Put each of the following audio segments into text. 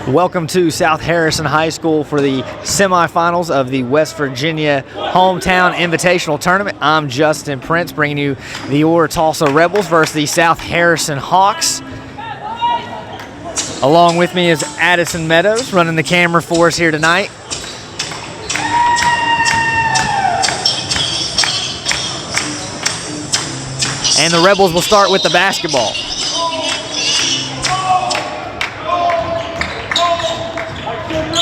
Welcome to South Harrison High School for the semifinals of the West Virginia Hometown Invitational Tournament. I'm Justin Prince bringing you the Tulsa Rebels versus the South Harrison Hawks. Along with me is Addison Meadows running the camera for us here tonight. And the Rebels will start with the basketball.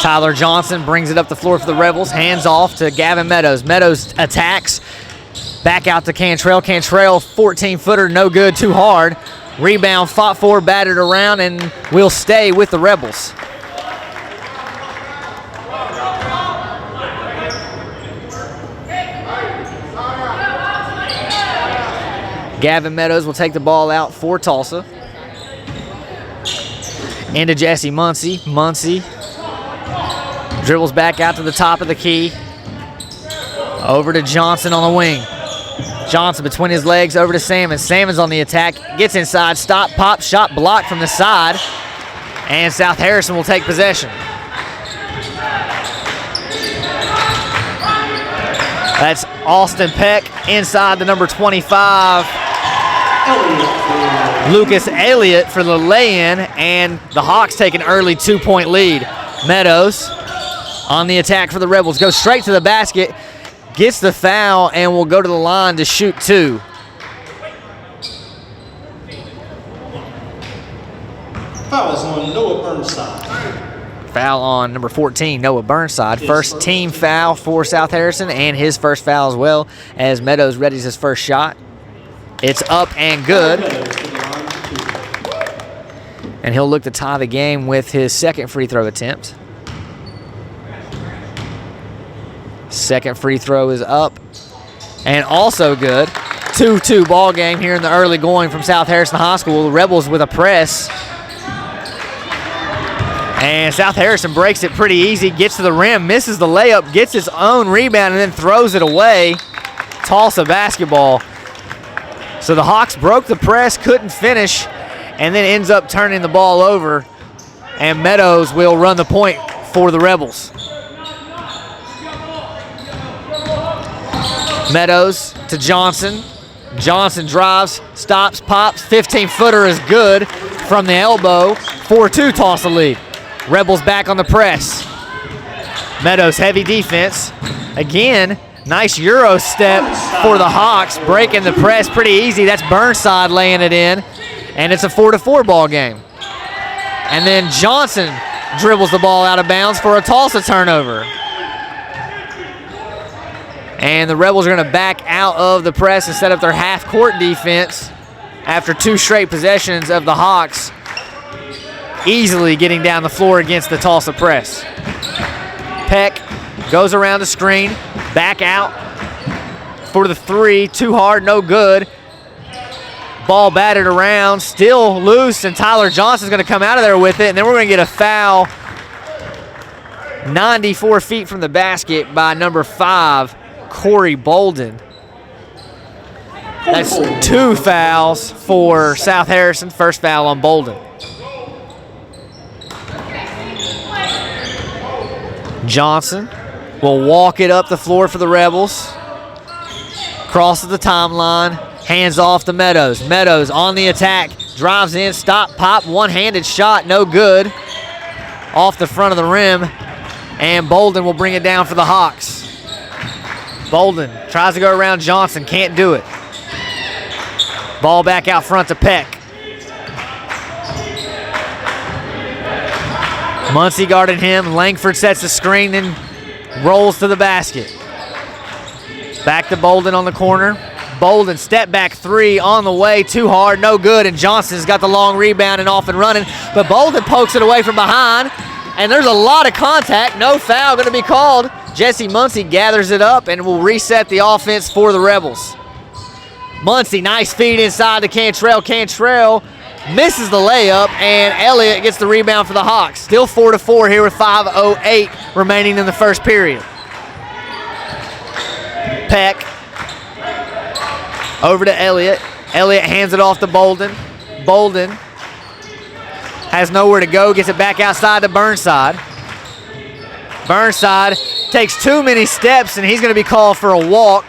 Tyler Johnson brings it up the floor for the Rebels, hands off to Gavin Meadows. Meadows attacks, back out to Cantrell. Cantrell, 14-footer, no good, too hard. Rebound, fought for, batted around, and will stay with the Rebels. Gavin Meadows will take the ball out for Tulsa. Into Jesse Muncie. Muncie dribbles back out to the top of the key. Over to Johnson on the wing. Johnson between his legs, over to Salmon. Salmon's on the attack, gets inside, stop, pop, shot blocked from the side. And South Harrison will take possession. That's Austin Peck inside the number 25. Lucas Elliott for the lay-in, and the Hawks take an early 2-point lead. Meadows on the attack for the Rebels, goes straight to the basket, gets the foul, and will go to the line to shoot two. Foul is on Noah Burnside. Foul on number 14, Noah Burnside. First team foul for South Harrison, and his first foul as well, as Meadows readies his first shot. It's up and good. And he'll look to tie the game with his second free throw attempt. Second free throw is up and also good. 2-2 ball game here in the early going from South Harrison High School. The Rebels with a press. And South Harrison breaks it pretty easy, gets to the rim, misses the layup, gets his own rebound, and then throws it away. Tulsa basketball. So the Hawks broke the press, couldn't finish, and then ends up turning the ball over. And Meadows will run the point for the Rebels. Meadows to Johnson. Johnson drives, stops, pops. 15-footer is good from the elbow. 4-2 Tulsa lead. Rebels back on the press. Meadows heavy defense. Again, nice Euro step for the Hawks, breaking the press pretty easy. That's Burnside laying it in, and it's a 4-4 ball game. And then Johnson dribbles the ball out of bounds for a Tulsa turnover. And the Rebels are going to back out of the press and set up their half-court defense after two straight possessions of the Hawks easily getting down the floor against the Tulsa press. Peck goes around the screen, back out for the three. Too hard, no good. Ball batted around, still loose, and Tyler Johnson's going to come out of there with it, and then we're going to get a foul 94 feet from the basket by number 5, Corey Bolden. That's 2 fouls for South Harrison. First foul on Bolden. Johnson will walk it up the floor for the Rebels. Crosses the timeline, hands off to Meadows. Meadows on the attack, drives in, stop, pop, one-handed shot, no good. Off the front of the rim, and Bolden will bring it down for the Hawks. Bolden tries to go around Johnson, can't do it. Ball back out front to Peck. Muncie guarded him. Langford sets the screen and rolls to the basket. Back to Bolden on the corner. Bolden step back three on the way, too hard, no good, and Johnson's got the long rebound and off and running, but Bolden pokes it away from behind, and there's a lot of contact. No foul going to be called. Jesse Muncie gathers it up and will reset the offense for the Rebels. Muncie, nice feed inside to Cantrell. Cantrell misses the layup, and Elliott gets the rebound for the Hawks. Still 4-4 here with 5:08 remaining in the first period. Peck over to Elliott. Elliott hands it off to Bolden. Bolden has nowhere to go, gets it back outside to Burnside. Burnside takes too many steps, and he's going to be called for a walk.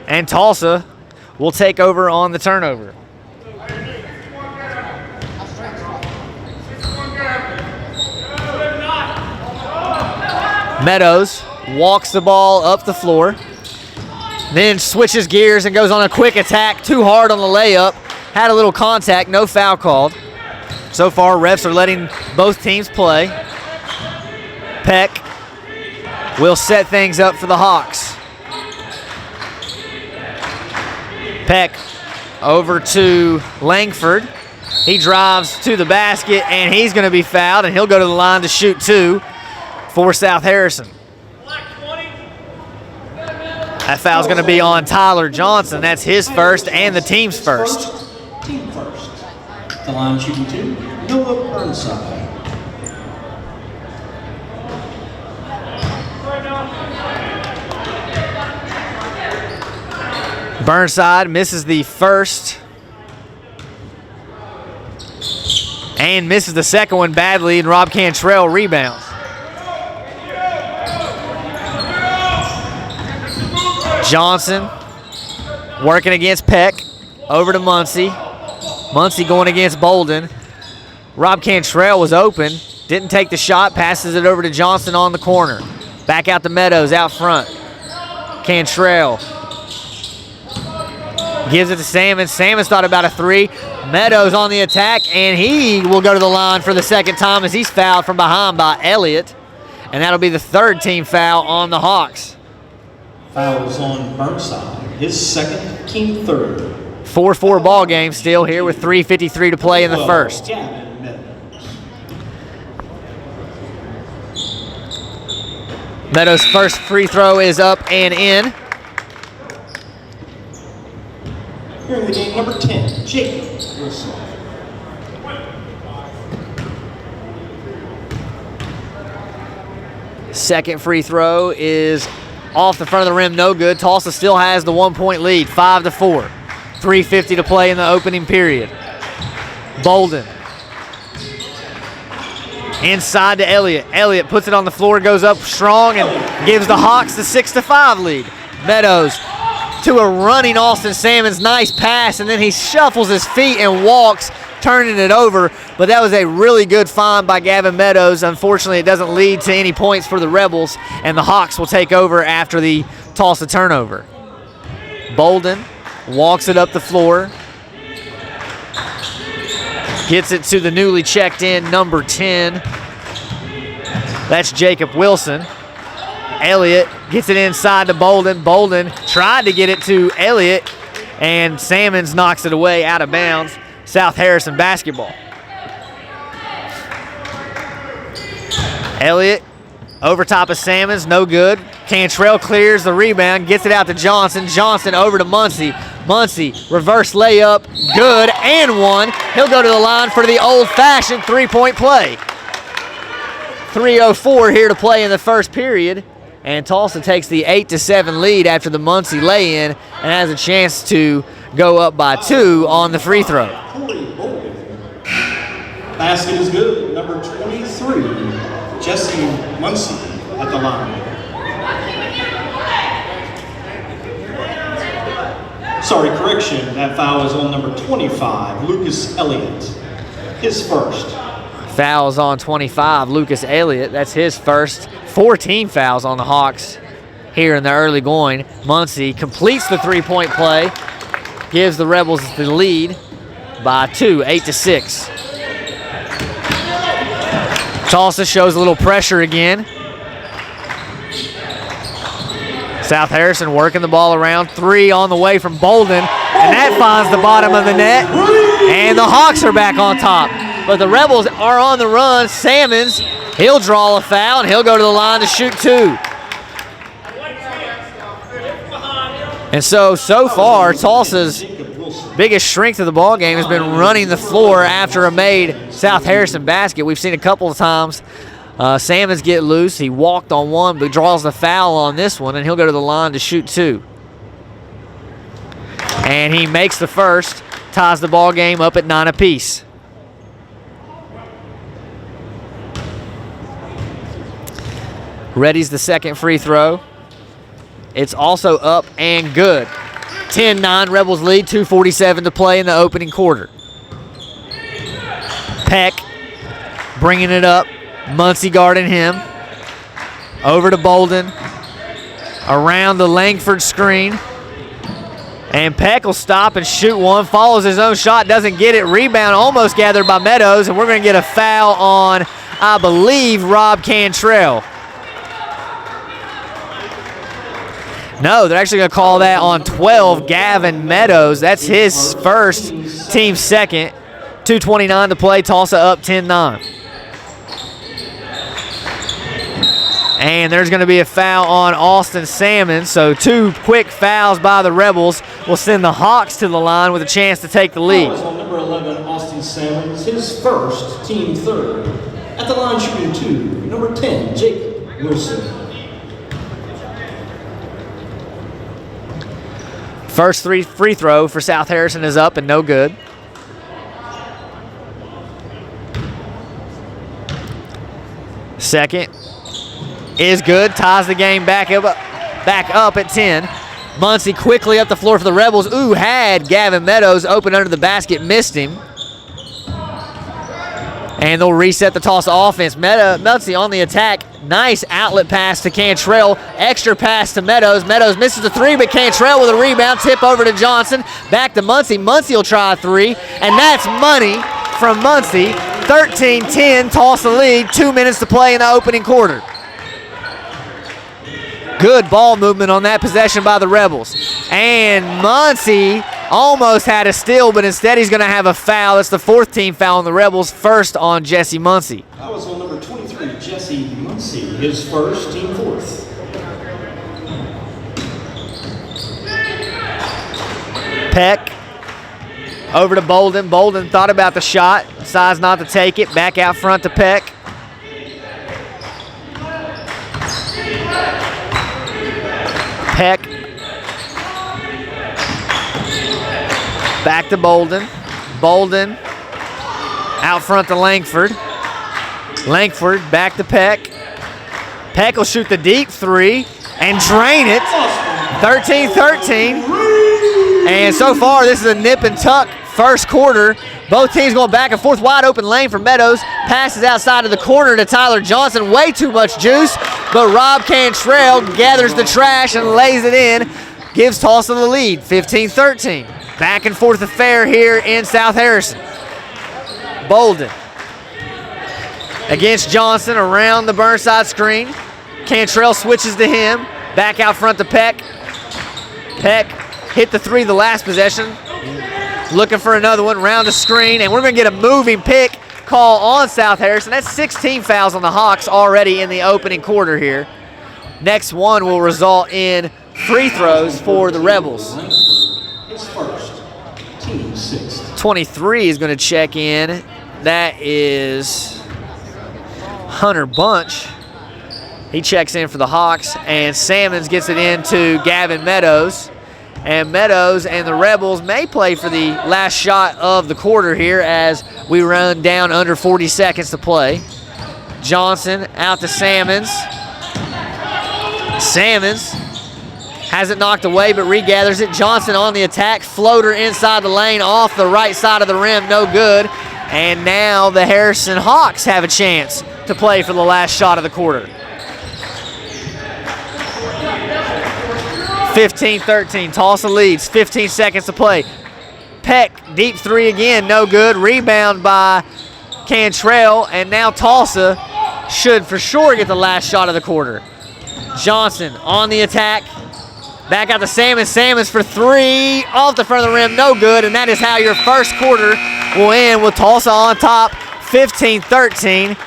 And Tolsia will take over on the turnover. Meadows walks the ball up the floor, then switches gears and goes on a quick attack. Too hard on the layup. Had a little contact, no foul called. So far, refs are letting both teams play. Peck will set things up for the Hawks. Peck over to Langford. He drives to the basket, and he's going to be fouled, and he'll go to the line to shoot two for South Harrison. That foul's going to be on Tyler Johnson. That's his first and the team's first. Team first. The line shooting two, Noah Burnside. Burnside misses the first and misses the second one badly, and Rob Cantrell rebounds. Johnson working against Peck, over to Muncie. Muncie going against Bolden. Rob Cantrell was open, didn't take the shot, passes it over to Johnson on the corner. Back out to Meadows out front. Cantrell gives it to Sammons. Sammons thought about a three. Meadows on the attack, and he will go to the line for the second time as he's fouled from behind by Elliott. And that'll be the third team foul on the Hawks. Fouls on Burnside, his second, team third. 4-4 ball game still here with 3:53 to play in the first. Meadows' first free throw is up and in. Here in the game, number 10, Jacob Wilson. Second free throw is off the front of the rim, no good. Tulsa still has the 1-point lead, 5-4. 3:50 to play in the opening period. Bolden. Inside to Elliott. Elliott puts it on the floor, goes up strong, and gives the Hawks the 6-5 lead. Meadows to a running Austin Sammons. Nice pass, and then he shuffles his feet and walks, turning it over. But that was a really good find by Gavin Meadows. Unfortunately, it doesn't lead to any points for the Rebels, and the Hawks will take over after the Tulsa turnover. Bolden walks it up the floor. Gets it to the newly checked in number 10. That's Jacob Wilson. Elliott gets it inside to Bolden. Bolden tried to get it to Elliott, and Sammons knocks it away out of bounds. South Harrison basketball. Elliott over top of Sammons, no good. Cantrell clears the rebound, gets it out to Johnson. Johnson over to Muncie. Muncie, reverse layup, good, and one. He'll go to the line for the old-fashioned three-point play. 3:04 here to play in the first period, and Tulsa takes the 8-7 lead after the Muncie lay-in and has a chance to go up by 2 on the free throw. Basket is good, number 23, Jesse Muncie at the line. Sorry, correction, that foul is on number 25, Lucas Elliott, his first. Fouls on 25, Lucas Elliott. That's his first. 4 team fouls on the Hawks here in the early going. Muncie completes the three-point play, gives the Rebels the lead by 2, 8-6. Tulsa shows a little pressure again. South Harrison working the ball around. 3 on the way from Bolden, and that finds the bottom of the net, and the Hawks are back on top. But the Rebels are on the run. Sammons, he'll draw a foul, and he'll go to the line to shoot 2. And so far, Tulsa's biggest strength of the ball game has been running the floor after a made South Harrison basket. We've seen a couple of times Sammons get loose. He walked on one, but draws the foul on this one, and he'll go to the line to shoot 2. And he makes the first, ties the ball game up at 9 apiece. Ready's the second free throw. It's also up and good. 10-9, Rebels lead, 2:47 to play in the opening quarter. Peck bringing it up. Muncie guarding him. Over to Bolden. Around the Langford screen. And Peck will stop and shoot one. Follows his own shot, doesn't get it. Rebound almost gathered by Meadows, and we're going to get a foul on, I believe, Rob Cantrell. No, they're actually going to call that on 12, Gavin Meadows. That's his first, team second. 2:29 to play, Tulsa up 10-9. And there's going to be a foul on Austin Salmon. So 2 quick fouls by the Rebels will send the Hawks to the line with a chance to take the lead. Foul is on number 11, Austin Salmon, his first, team third. At the line shooting 2, number 10, Jacob Wilson. First free throw for South Harrison is up and no good. Second is good, ties the game back up at 10. Muncie quickly up the floor for the Rebels. Ooh, had Gavin Meadows open under the basket, missed him. And they'll reset the Tulsa offense. Muncie on the attack. Nice outlet pass to Cantrell. Extra pass to Meadows. Meadows misses the 3, but Cantrell with a rebound. Tip over to Johnson. Back to Muncie. Muncie will try a 3. And that's money from Muncie. 13-10, Tulsa lead. 2 minutes to play in the opening quarter. Good ball movement on that possession by the Rebels. And Muncie almost had a steal, but instead he's going to have a foul. It's the 4th team foul on the Rebels, first on Jesse Muncie. That was on number 23, Jesse Muncie, his first, team 4th. Peck over to Bolden. Bolden thought about the shot, decides not to take it. Back out front to Peck. Peck. Back to Bolden. Bolden out front to Langford. Langford back to Peck. Peck will shoot the deep 3 and drain it. 13-13. And so far, this is a nip and tuck first quarter. Both teams going back and forth. Wide open lane for Meadows. Passes outside of the corner to Tyler Johnson. Way too much juice. But Rob Cantrell gathers the trash and lays it in. Gives Tulsa the lead, 15-13. Back and forth affair here in South Harrison. Bolden against Johnson around the Burnside screen. Cantrell switches to him. Back out front to Peck. Peck hit the 3 the last possession. Looking for another one, round the screen, and we're going to get a moving pick call on South Harrison. That's 16 fouls on the Hawks already in the opening quarter here. Next one will result in free throws for the Rebels. His first, team 6th. 23 is going to check in. That is Hunter Bunch. He checks in for the Hawks, and Salmons gets it into Gavin Meadows. And Meadows and the Rebels may play for the last shot of the quarter here as we run down under 40 seconds to play. Johnson out to Salmons. Salmons has it knocked away but regathers it. Johnson on the attack. Floater inside the lane off the right side of the rim. No good. And now the Harrison Hawks have a chance to play for the last shot of the quarter. 15-13, Tulsa leads, 15 seconds to play. Peck, deep 3 again, no good. Rebound by Cantrell, and now Tulsa should for sure get the last shot of the quarter. Johnson on the attack. Back out to Salmons. Salmons for 3, off the front of the rim, no good, and that is how your first quarter will end with Tulsa on top, 15-13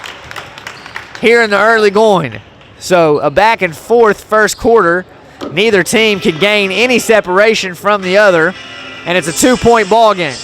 here in the early going. So a back and forth first quarter. Neither team could gain any separation from the other, and it's a 2-point ball game.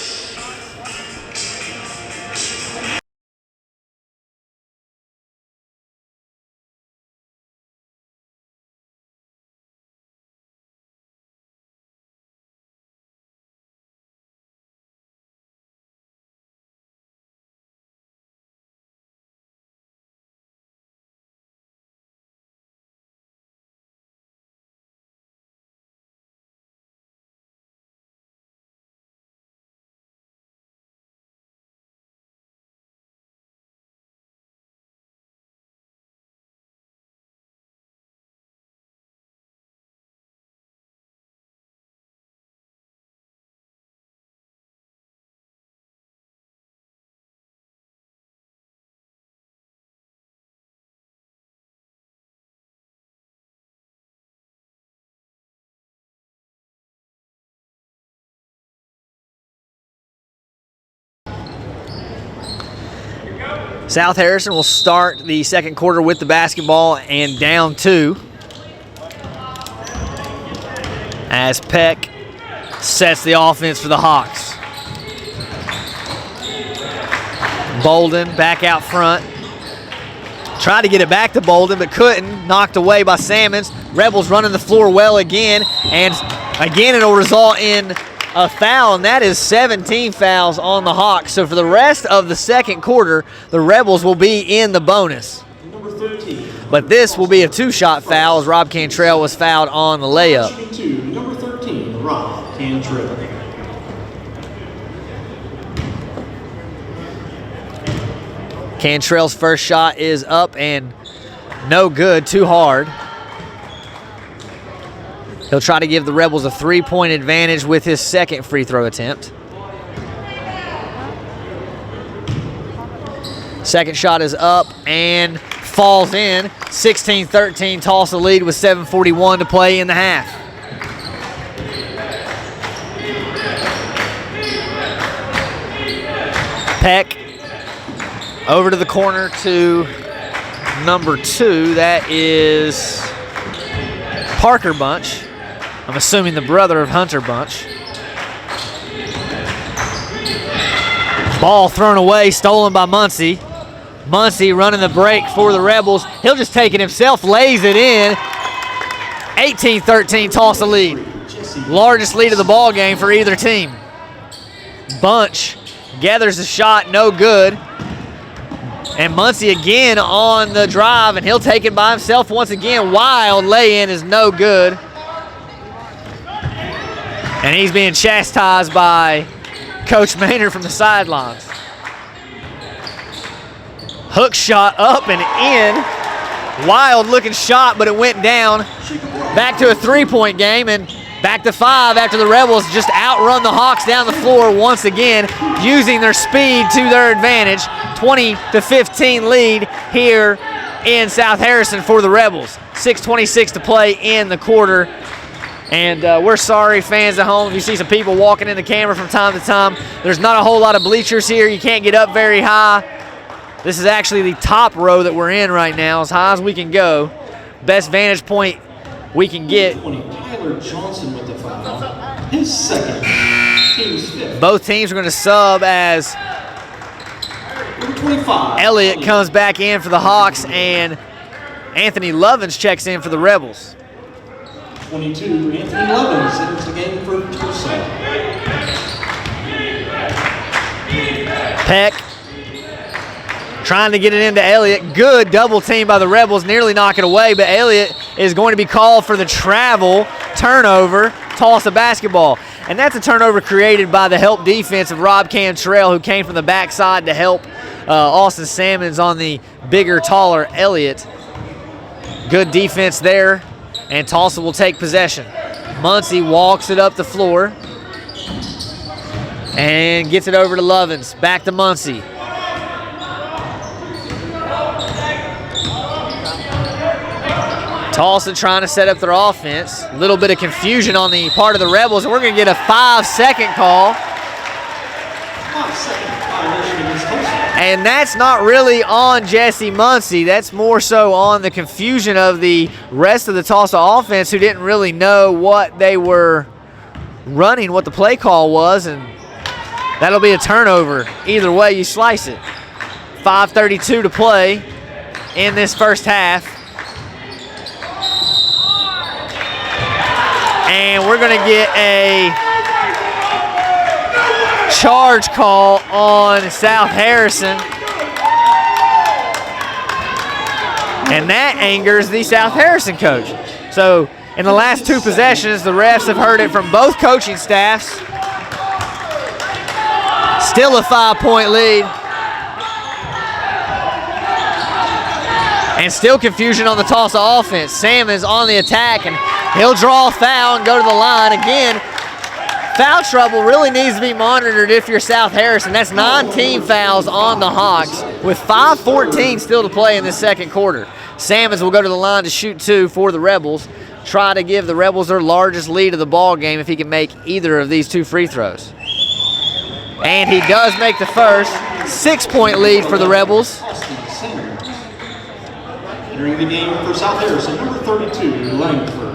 South Harrison will start the second quarter with the basketball and down 2. As Peck sets the offense for the Hawks. Bolden back out front. Tried to get it back to Bolden, but couldn't. Knocked away by Salmons. Rebels running the floor well again. And again, it'll result in a foul, and that is 17 fouls on the Hawks. So for the rest of the second quarter, the Rebels will be in the bonus. Number 13. But this will be a 2-shot foul as Rob Cantrell was fouled on the layup. Number 13, Rob Cantrell. Cantrell's first shot is up and no good, too hard. He'll try to give the Rebels a 3-point advantage with his second free throw attempt. Second shot is up and falls in. 16-13, Tulsa lead with 7:41 to play in the half. Peck over to the corner to number 2. That is Parker Bunch. I'm assuming the brother of Hunter Bunch. Ball thrown away, stolen by Muncie. Muncie running the break for the Rebels. He'll just take it himself, lays it in. 18-13, Tulsa lead. Largest lead of the ball game for either team. Bunch gathers a shot, no good. And Muncie again on the drive, and he'll take it by himself once again. Wild lay-in is no good. And he's being chastised by Coach Maynard from the sidelines. Hook shot up and in. Wild looking shot, but it went down. Back to a 3-point game and back to 5 after the Rebels just outrun the Hawks down the floor once again, using their speed to their advantage. 20-15 lead here in South Harrison for the Rebels. 6:26 to play in the quarter. And we're sorry, fans at home, if you see some people walking in the camera from time to time. There's not a whole lot of bleachers here. You can't get up very high. This is actually the top row that we're in right now, as high as we can go. Best vantage point we can get. Tyler Johnson with the foul. His second. Team's fifth. Both teams are going to sub as Number 25. Elliott comes back in for the Hawks and Anthony Lovins checks in for the Rebels. 22, Anthony Lovins enters the game for Tolsia. Peck trying to get it into Elliott. Good double team by the Rebels, nearly knock it away, but Elliott is going to be called for the travel turnover, Tulsa basketball. And that's a turnover created by the help defense of Rob Cantrell, who came from the backside to help Austin Salmons on the bigger, taller Elliott. Good defense there, and Tulsa will take possession. Muncie walks it up the floor and gets it over to Lovins. Back to Muncie. Tulsa trying to set up their offense. A little bit of confusion on the part of the Rebels, and we're going to get a 5-second call. 5-second violation against Tolsia. And that's not really on Jesse Muncie. That's more so on the confusion of the rest of the Tulsa offense, who didn't really know what they were running, what the play call was, and that'll be a turnover. Either way you slice it. 5:32 to play in this first half. And we're going to get a charge call on South Harrison. And that angers the South Harrison coach. So in the last 2 possessions, the refs have heard it from both coaching staffs. Still a 5-point lead. And still confusion on the Tulsa offense. Sam is on the attack, and he'll draw a foul and go to the line. Again, foul trouble really needs to be monitored if you're South Harrison. That's 9 team fouls on the Hawks with 5:14 still to play in this second quarter. Salmons will go to the line to shoot 2 for the Rebels. Try to give the Rebels their largest lead of the ball game if he can make either of these 2 free throws. And he does make the first. 6-point lead for the Rebels. Austin Salmons. Entering the game for South Harrison, number 32, Langford.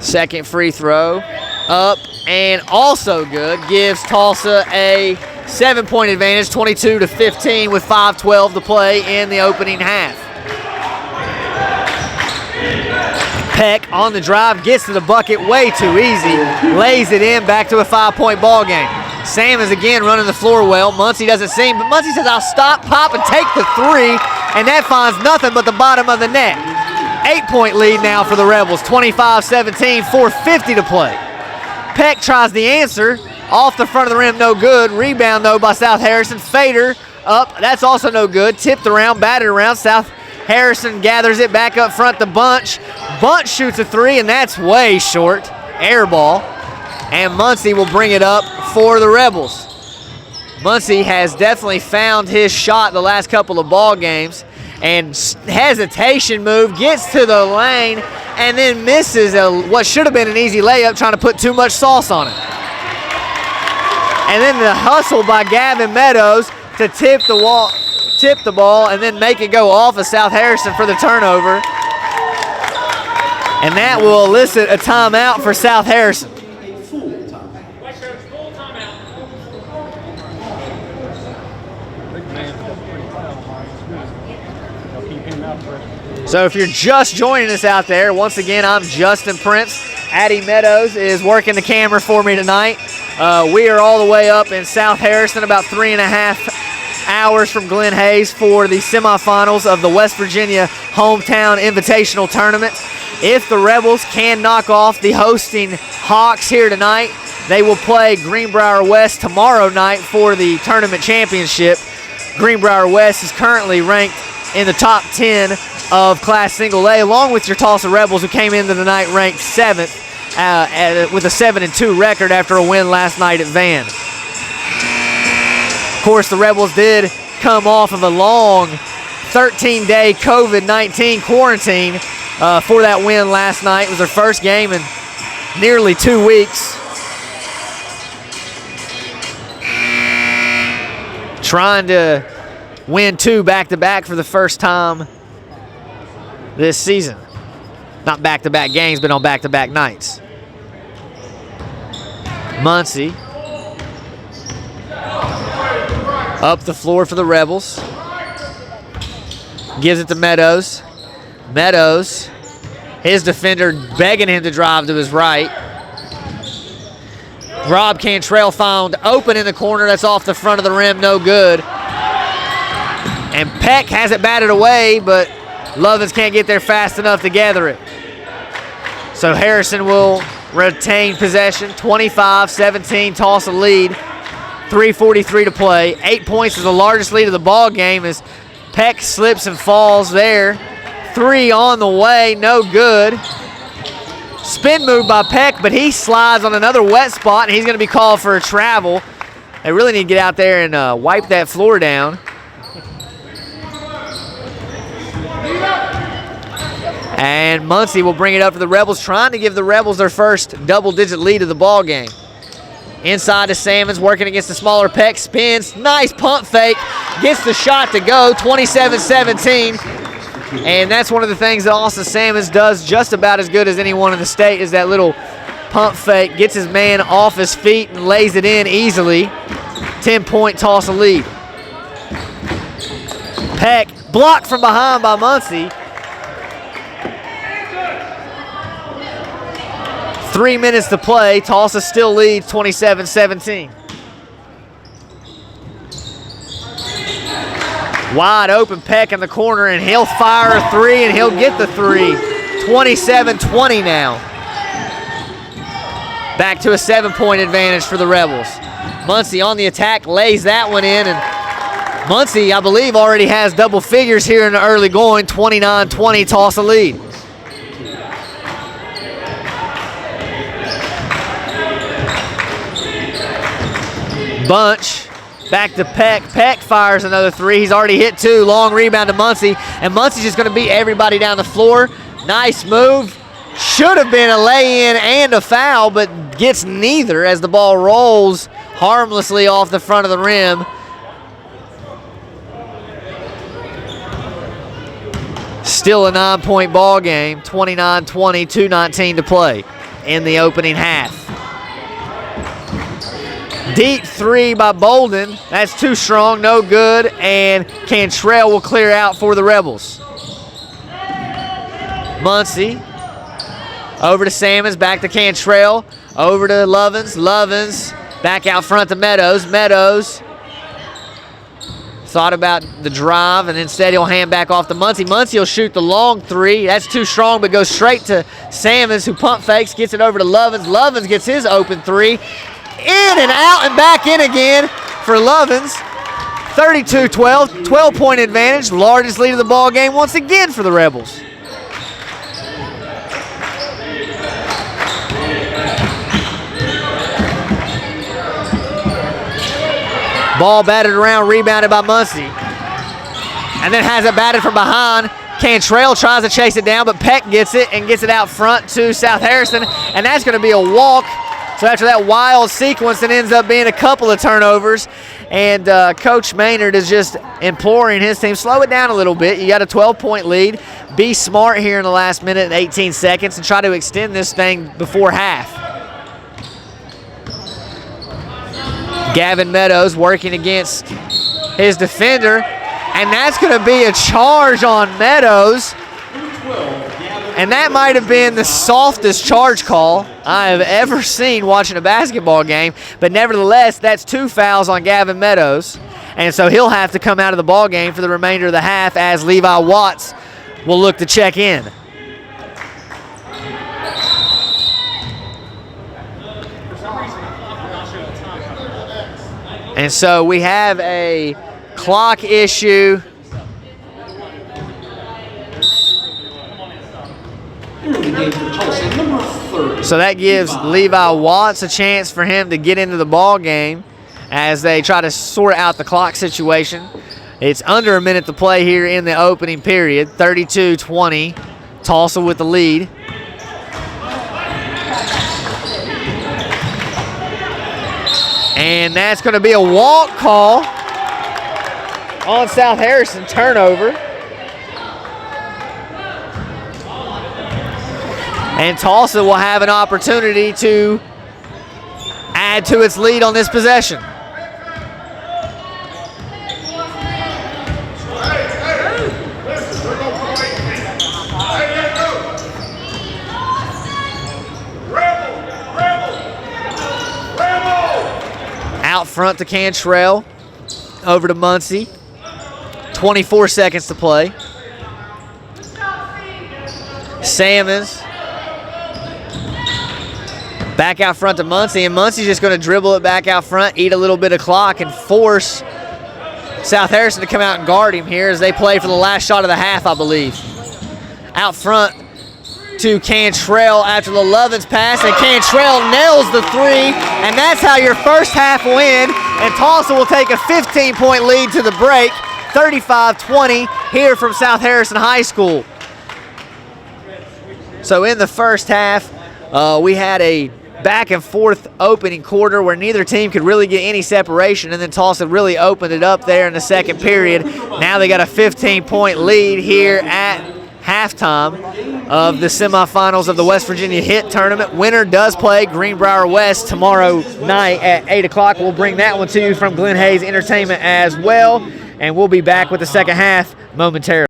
Second free throw, up and also good. Gives Tulsa a 7-point advantage, 22-15 with 5:12 to play in the opening half. Peck on the drive, gets to the bucket way too easy, lays it in, back to a 5-point ball game. Salmons again running the floor well. Muncie doesn't seem, but Muncie says, I'll stop, pop, and take the three, and that finds nothing but the bottom of the net. 8-point lead now for the Rebels, 25-17, 4:50 to play. Peck tries the answer, off the front of the rim, no good. Rebound, though, by South Harrison. Fader up, that's also no good. Tipped around, batted around. South Harrison gathers it back up front to Bunch. Bunch shoots a three, and that's way short. Air ball. And Muncie will bring it up for the Rebels. Muncie has definitely found his shot the last couple of ball games. And hesitation move, gets to the lane, and then misses what should have been an easy layup, trying to put too much sauce on it. And then the hustle by Gavin Meadows to tip the ball, and then make it go off of South Harrison for the turnover. And that will elicit a timeout for South Harrison. So if you're just joining us out there, once again, I'm Justin Prince. Addie Meadows is working the camera for me tonight. We are all the way up in South Harrison, about 3.5 hours from Glen Hayes for the semifinals of the West Virginia Hometown Invitational Tournament. If the Rebels can knock off the hosting Hawks here tonight, they will play Greenbrier West tomorrow night for the tournament championship. Greenbrier West is currently ranked in the top 10 of Class Single A, along with your Tulsa Rebels, who came into the night ranked 7th with a 7-2 record after a win last night at Van. Of course, the Rebels did come off of a long 13-day COVID-19 quarantine for that win last night. It was their first game in nearly 2 weeks. Trying to win 2 back-to-back for the first time this season. Not back-to-back games, but on back-to-back nights. Muncie up the floor for the Rebels. Gives it to Meadows. Meadows, his defender begging him to drive to his right. Rob Cantrell found open in the corner. That's off the front of the rim, no good. And Peck has it batted away, but Lovins can't get there fast enough to gather it. So Harrison will retain possession. 25-17, Tulsa lead. 3:43 to play. 8 points is the largest lead of the ball game as Peck slips and falls there. 3 on the way, no good. Spin move by Peck, but he slides on another wet spot, and he's going to be called for a travel. They really need to get out there and wipe that floor down. And Muncie will bring it up for the Rebels, trying to give the Rebels their first double-digit lead of the ball game. Inside to Salmons, working against the smaller Peck, spins, nice pump fake, gets the shot to go, 27-17. And that's one of the things that Austin Salmons does just about as good as anyone in the state, is that little pump fake, gets his man off his feet and lays it in easily. 10-point Tulsa lead. Peck blocked from behind by Muncie. 3 minutes to play. Tulsa still leads 27-17. Wide open Peck in the corner, and he'll fire a three, and he'll get the three. 27-20 now. Back to a 7-point advantage for the Rebels. Muncie on the attack, lays that one in, and Muncie, I believe, already has double figures here in the early going. 29-20, Tulsa lead. Bunch, back to Peck. Peck fires another three. He's already hit 2. Long rebound to Muncie, and Muncie's just going to beat everybody down the floor. Nice move. Should have been a lay-in and a foul, but gets neither as the ball rolls harmlessly off the front of the rim. Still a 9-point ball game, 29-20, 2:19 to play in the opening half. Deep three by Bolden. That's too strong, no good, and Cantrell will clear out for the Rebels. Muncie over to Salmons, back to Cantrell, over to Lovins. Lovins back out front to Meadows. Meadows thought about the drive, and instead he'll hand back off to Muncie. Muncie will shoot the long three. That's too strong, but goes straight to Salmons, who pump fakes, gets it over to Lovins. Lovins gets his open three. In and out and back in again for Lovins. 32-12, 12-point advantage, largest lead of the ball game once again for the Rebels. Ball batted around, rebounded by Muncie. And then has it batted from behind. Cantrell tries to chase it down, but Peck gets it and gets it out front to South Harrison. And that's going to be a walk. So after that wild sequence, it ends up being a couple of turnovers. And Coach Maynard is just imploring his team, slow it down a little bit. You got a 12-point lead. Be smart here in the last minute and 18 seconds and try to extend this thing before half. Gavin Meadows working against his defender, and that's going to be a charge on Meadows. And that might have been the softest charge call I have ever seen watching a basketball game, but nevertheless, that's 2 fouls on Gavin Meadows. And so he'll have to come out of the ball game for the remainder of the half as Levi Watts will look to check in. And so we have a clock issue. So that gives Levi Watts a chance for him to get into the ball game as they try to sort out the clock situation. It's under a minute to play here in the opening period. 32-20, Tulsa with the lead. And that's going to be a walk call on South Harrison, turnover. And Tulsa will have an opportunity to add to its lead on this possession. Out front to Cantrell, over to Muncie. 24 seconds to play. Salmons back out front to Muncie, and Muncie's just going to dribble it back out front, eat a little bit of clock, and force South Harrison to come out and guard him here as they play for the last shot of the half, I believe. Out front to Cantrell after the Lovins pass, and Cantrell nails the three, and that's how your first half will end, and Tulsa will take a 15-point lead to the break, 35-20 here from South Harrison High School. So in the first half, we had a back and forth opening quarter where neither team could really get any separation, and then Tulsa really opened it up there in the second period. Now they got a 15-point lead here at halftime of the semifinals of the West Virginia Hit Tournament. Winner does play Greenbrier West tomorrow night at 8 o'clock. We'll bring that one to you from Glen Hayes Entertainment as well, and we'll be back with the second half momentarily.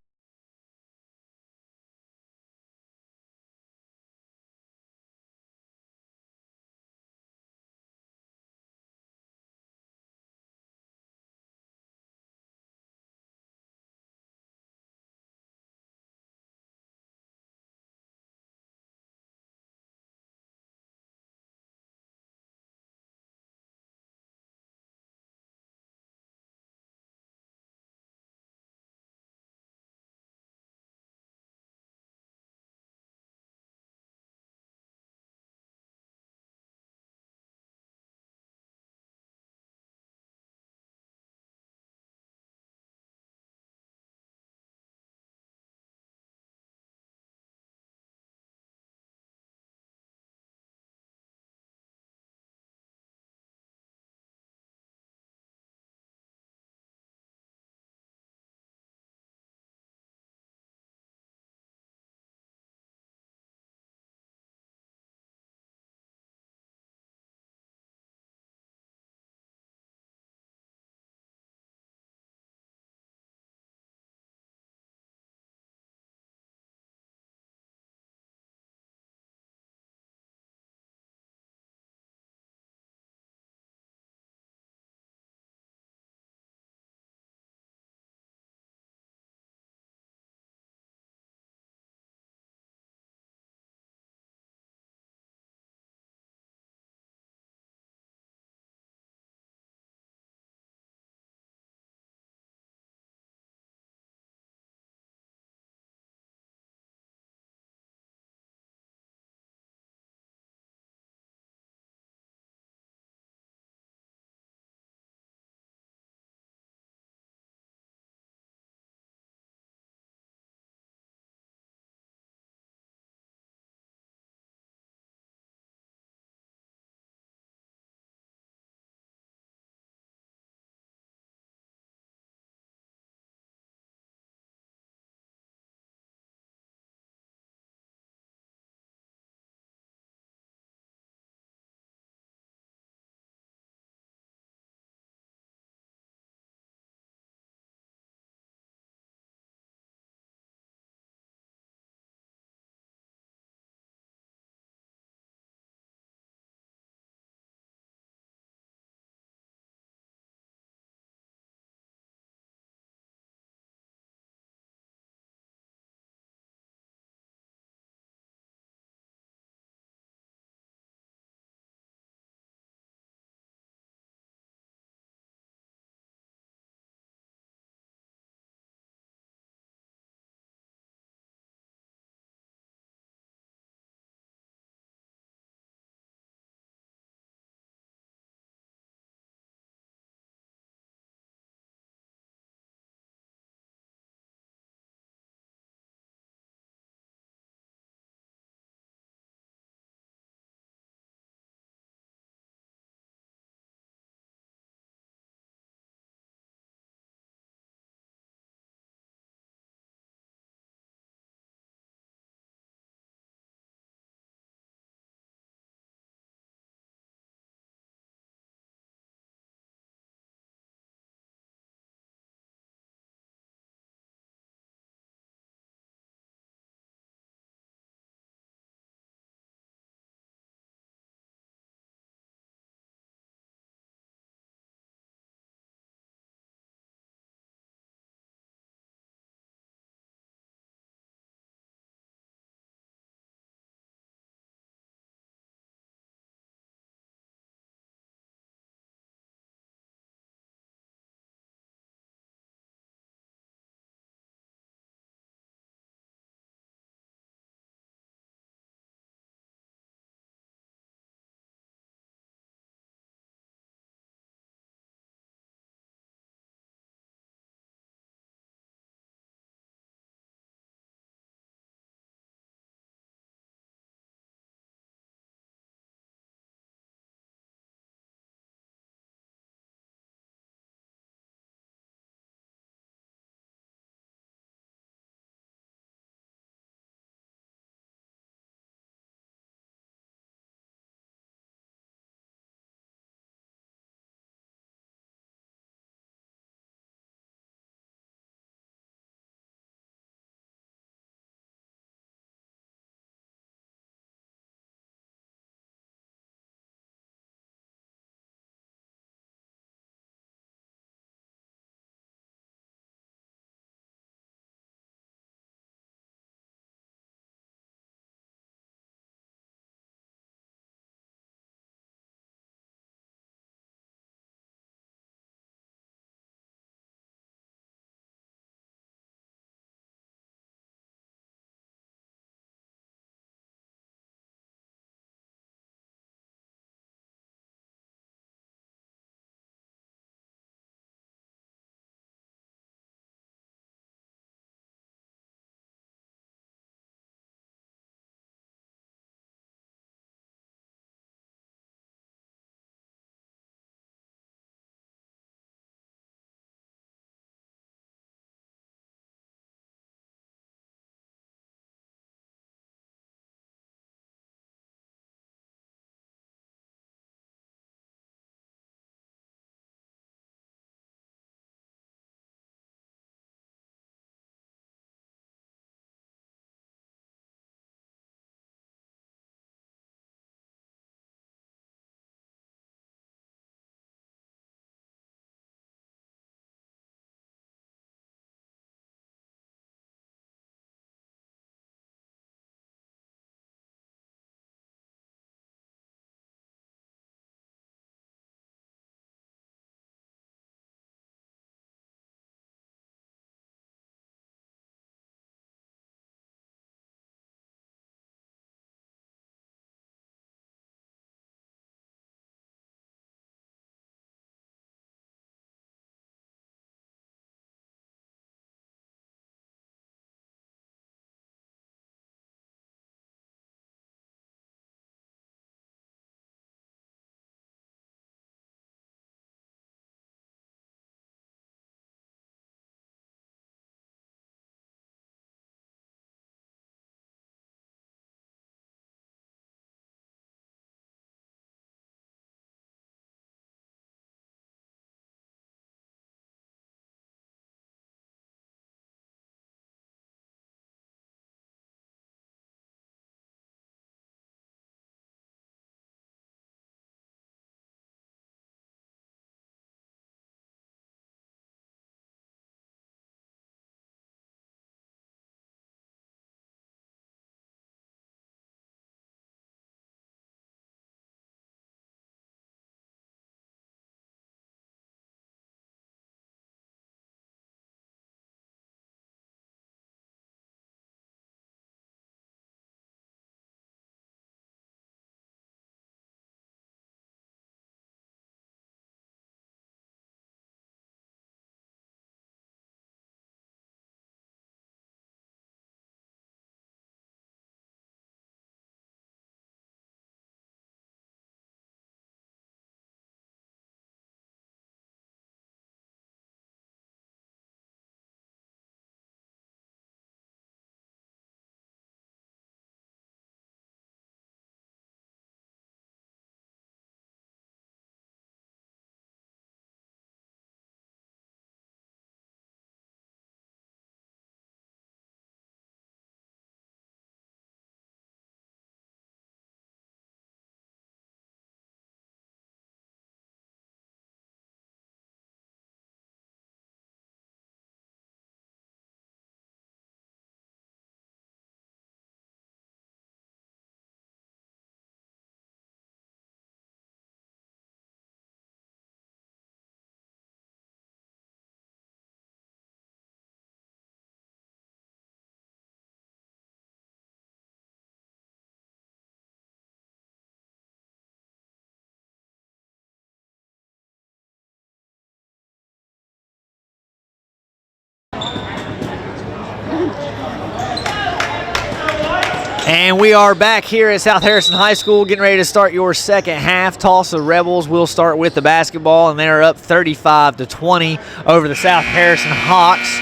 And we are back here at South Harrison High School getting ready to start your second half. Tulsa Rebels will start with the basketball, and they're up 35-20 over the South Harrison Hawks.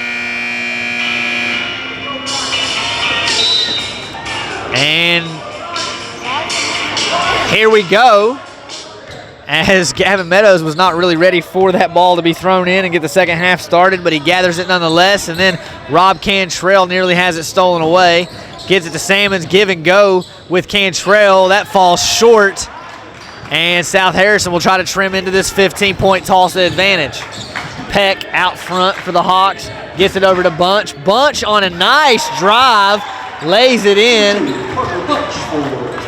And here we go, as Gavin Meadows was not really ready for that ball to be thrown in and get the second half started, but he gathers it nonetheless, and then Rob Cantrell nearly has it stolen away. Gives it to Salmons, give and go with Cantrell. That falls short, and South Harrison will try to trim into this 15-point Tulsa advantage. Peck out front for the Hawks, gets it over to Bunch. Bunch on a nice drive, lays it in.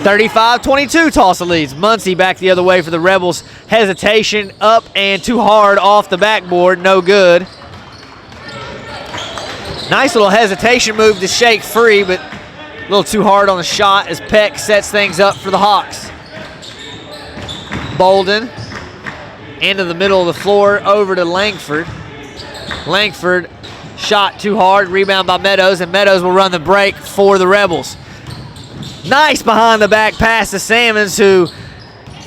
35-22 Tulsa leads. Muncie back the other way for the Rebels. Hesitation up and too hard off the backboard, no good. Nice little hesitation move to shake free, but a little too hard on the shot as Peck sets things up for the Hawks. Bolden into the middle of the floor over to Langford. Langford shot too hard, rebound by Meadows, and Meadows will run the break for the Rebels. Nice behind the back pass to Salmons, who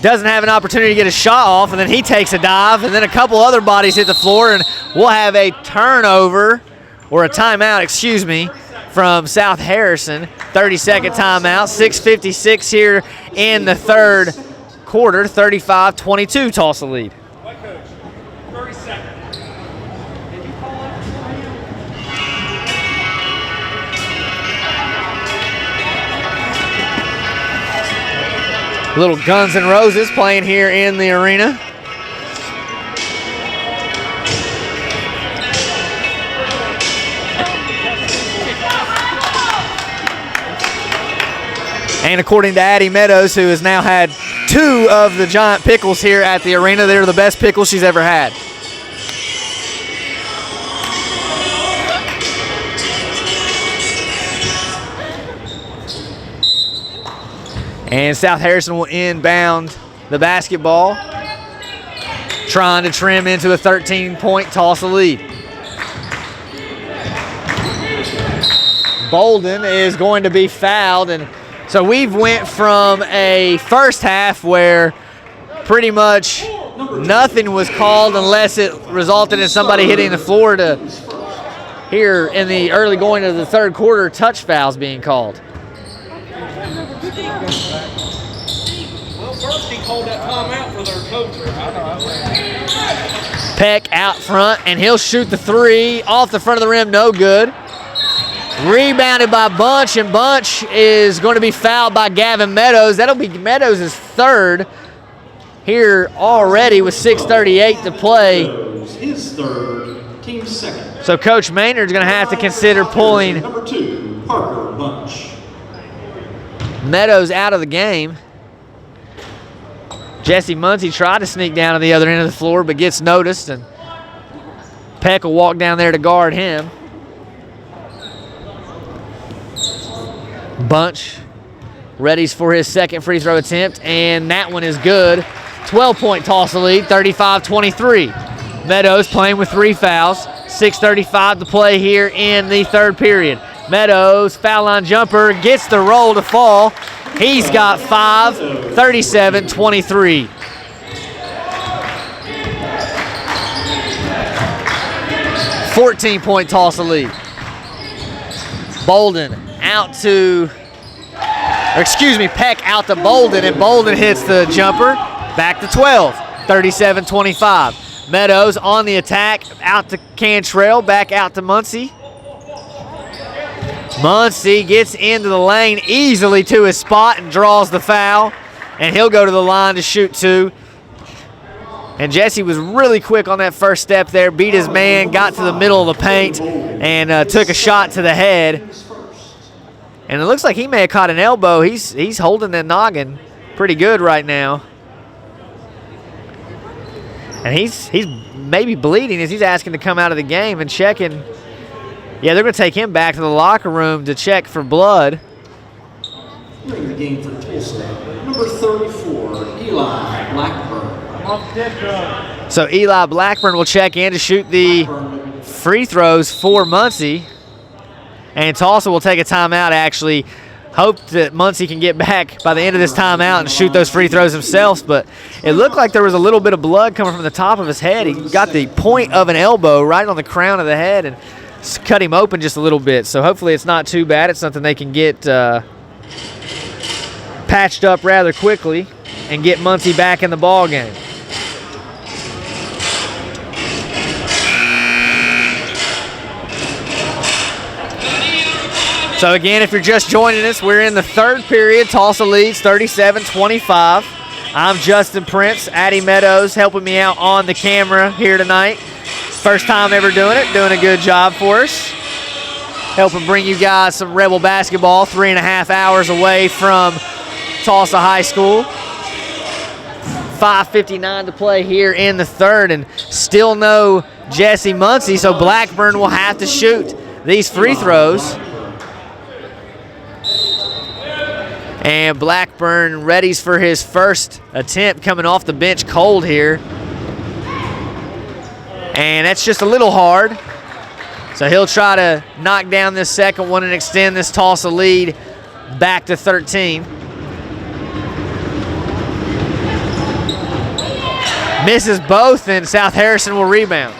doesn't have an opportunity to get a shot off, and then he takes a dive, and then a couple other bodies hit the floor, and we'll have a turnover, or a timeout, excuse me, from South Harrison. 30-second timeout, 6:56 here in the third quarter, 35-22 Tulsa lead. White coach, 30 seconds. Did you call it? Little Guns N' Roses playing here in the arena. And according to Addie Meadows, who has now had 2 of the giant pickles here at the arena, they're the best pickles she's ever had. And South Harrison will inbound the basketball, trying to trim into a 13-point Tulsa lead. Bolden is going to be fouled, and so we've went from a first half where pretty much nothing was called unless it resulted in somebody hitting the floor to here in the early going of the third quarter, touch fouls being called. Well, first he called that timeout for their coach. Peck out front, and he'll shoot the three off the front of the rim, no good. Rebounded by Bunch, and Bunch is going to be fouled by Gavin Meadows. That'll be Meadows' third here already with 6:38 to play. His third, team second. So Coach Maynard's going to have to consider pulling Number 2, Parker Bunch. Meadows out of the game. Jesse Muncie tried to sneak down to the other end of the floor, but gets noticed, and Peck will walk down there to guard him. Bunch readies for his second free throw attempt, and that one is good. 12-point Tulsa lead, 35-23. Meadows playing with 3 fouls. 6:35 to play here in the third period. Meadows, foul line jumper, gets the roll to fall. He's got 5, 37-23. $14-point Tulsa lead. Bolden out to, Peck out to Bolden, and Bolden hits the jumper. Back to 12, 37-25. Meadows on the attack, out to Cantrell, back out to Muncie. Muncie gets into the lane easily to his spot and draws the foul, and he'll go to the line to shoot 2. And Jesse was really quick on that first step there, beat his man, got to the middle of the paint, and took a shot to the head. And it looks like he may have caught an elbow. He's holding that noggin pretty good right now. And he's maybe bleeding as he's asking to come out of the game and checking. Yeah, they're going to take him back to the locker room to check for blood. Entering the game for Tulsa, number 34, Eli Blackburn. So Eli Blackburn will check in to shoot the free throws for Muncie. And Tulsa will take a timeout, actually, Hope that Muncie can get back by the end of this timeout and shoot those free throws themselves, but it looked like there was a little bit of blood coming from the top of his head. He got the point of an elbow right on the crown of the head and cut him open just a little bit. So hopefully it's not too bad. It's something they can get patched up rather quickly and get Muncie back in the ball game. So again, if you're just joining us, we're in the third period. Tulsa leads 37-25. I'm Justin Prince. Addie Meadows helping me out on the camera here tonight. First time ever doing it, doing a good job for us. Helping bring you guys some Rebel basketball 3.5 hours away from Tulsa High School. 5:59 to play here in the third, and still no Jesse Muncie, so Blackburn will have to shoot these free throws. And Blackburn readies for his first attempt, coming off the bench cold here. And that's just a little hard. So he'll try to knock down this second one and extend this Tulsa lead back to 13. Misses both, and South Harrison will rebound.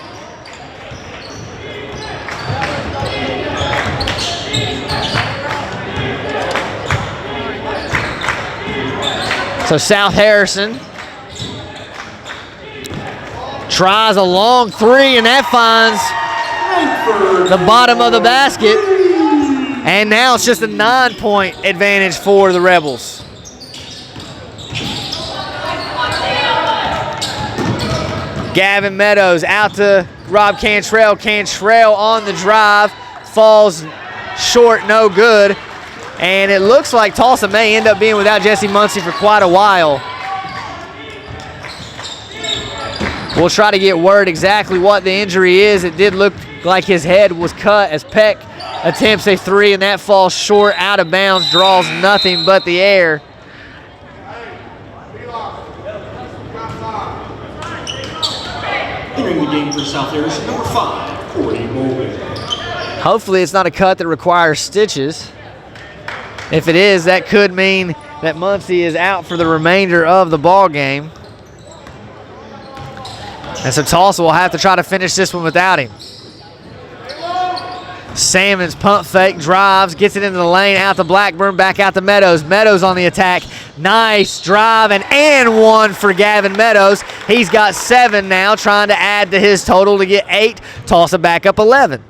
So South Harrison tries a long three, and that finds the bottom of the basket. And now it's just a 9-point advantage for the Rebels. Gavin Meadows out to Rob Cantrell. Cantrell on the drive, falls short, no good. And it looks like Tulsa may end up being without Jesse Muncie for quite a while. We'll try to get word exactly what the injury is. It did look like his head was cut as Peck attempts a three, and that falls short, out of bounds, draws nothing but the air. Entering the game for South Harrison, number 5, Corey Mulvey. Hopefully it's not a cut that requires stitches. If it is, that could mean that Muncie is out for the remainder of the ball game. And so Tulsa will have to try to finish this one without him. Salmon's pump fake, drives, gets it into the lane, out to Blackburn, back out to Meadows. Meadows on the attack. Nice drive, and one for Gavin Meadows. He's got 7 now, trying to add to his total to get 8. Tulsa back up 11.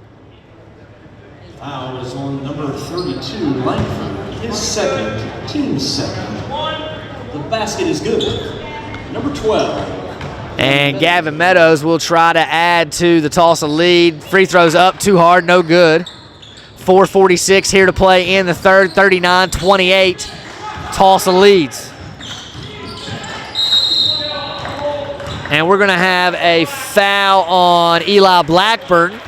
Foul is on number 32, Langford. His second, team's second. The basket is good. Number 12. And Gavin Meadows will try to add to the Tulsa lead. Free throws up, too hard, no good. 4:46 here to play in the third, 39-28. Tulsa leads. And we're going to have a foul on Eli Blackburn.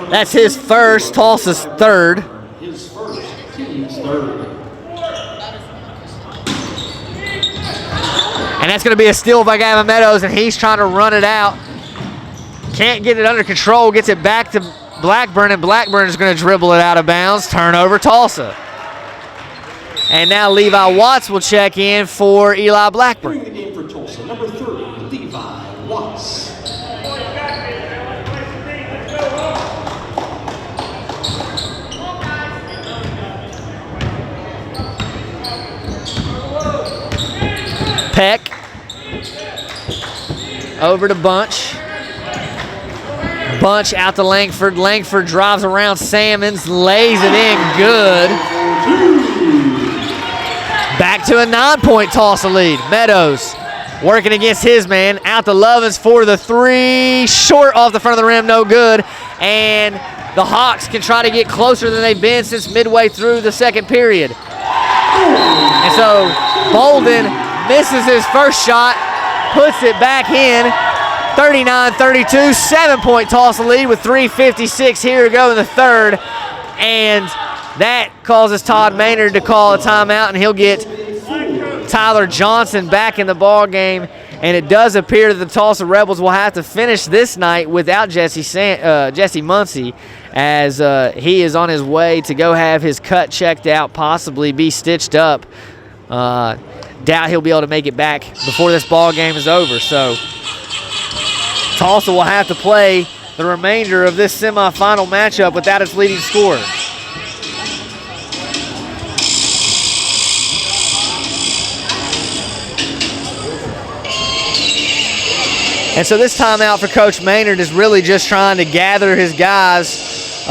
That's his first, Tulsa's third. His first, team's third. And that's going to be a steal by Gavin Meadows, and he's trying to run it out. Can't get it under control, gets it back to Blackburn, and Blackburn is going to dribble it out of bounds. Turnover, Tulsa. And now Levi Watts will check in for Eli Blackburn. Entering the game for Tulsa, number 30, Levi Watts. Peck over to Bunch. Bunch out to Langford. Langford drives around Salmons, lays it in good. Back to a 9-point Tulsa lead. Meadows working against his man. Out to Lovins for the three. Short off the front of the rim, no good. And the Hawks can try to get closer than they've been since midway through the second period. And so Bolden misses his first shot, puts it back in. 39-32, 7-point Tulsa lead with 3:56 here to go in the third. And that causes Todd Maynard to call a timeout, and he'll get Tyler Johnson back in the ball game And it does appear that the Tulsa Rebels will have to finish this night without Jesse Muncie, as he is on his way to go have his cut checked out, possibly be stitched up. Doubt he'll be able to make it back before this ball game is over. So Tulsa will have to play the remainder of this semifinal matchup without its leading scorer. And so this timeout for Coach Maynard is really just trying to gather his guys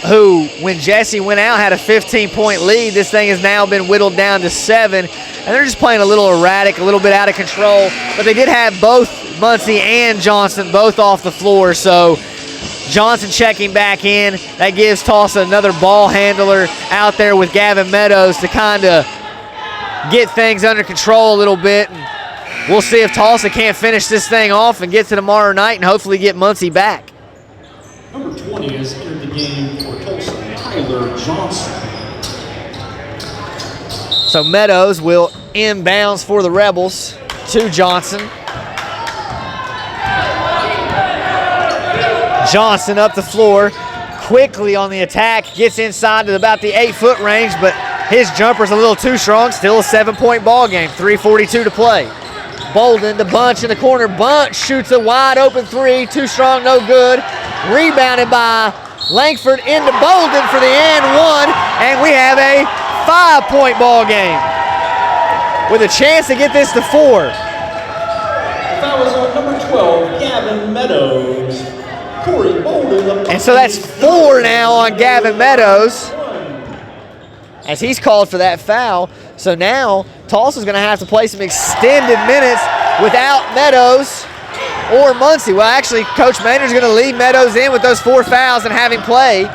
who, when Jesse went out, had a 15-point lead. This thing has now been whittled down to 7, and they're just playing a little erratic, a little bit out of control. But they did have both Muncie and Johnson both off the floor, so Johnson checking back in. That gives Tulsa another ball handler out there with Gavin Meadows to kind of get things under control a little bit. We'll see if Tulsa can't finish this thing off and get to tomorrow night and hopefully get Muncie back. Number 20 has entered the game for Tulsa, Tyler Johnson. So Meadows will inbounds for the Rebels to Johnson. Johnson up the floor, quickly on the attack, gets inside to about the 8-foot range, but his jumper's a little too strong. Still a 7-point ball game, 3:42 to play. Bolden to Bunch in the corner. Bunch shoots a wide open 3, too strong, no good. Rebounded by Langford into Bolden for the and 1, and we have a 5-point ball game with a chance to get this to 4. That was on number 12, Gavin Meadows. Corey Bolden. And so that's 4 now on Gavin Meadows, as he's called for that foul. So now Tulsa's going to have to play some extended minutes without Meadows or Muncie. Well, actually, Coach Maynard's going to lead Meadows in with those 4 fouls and have him play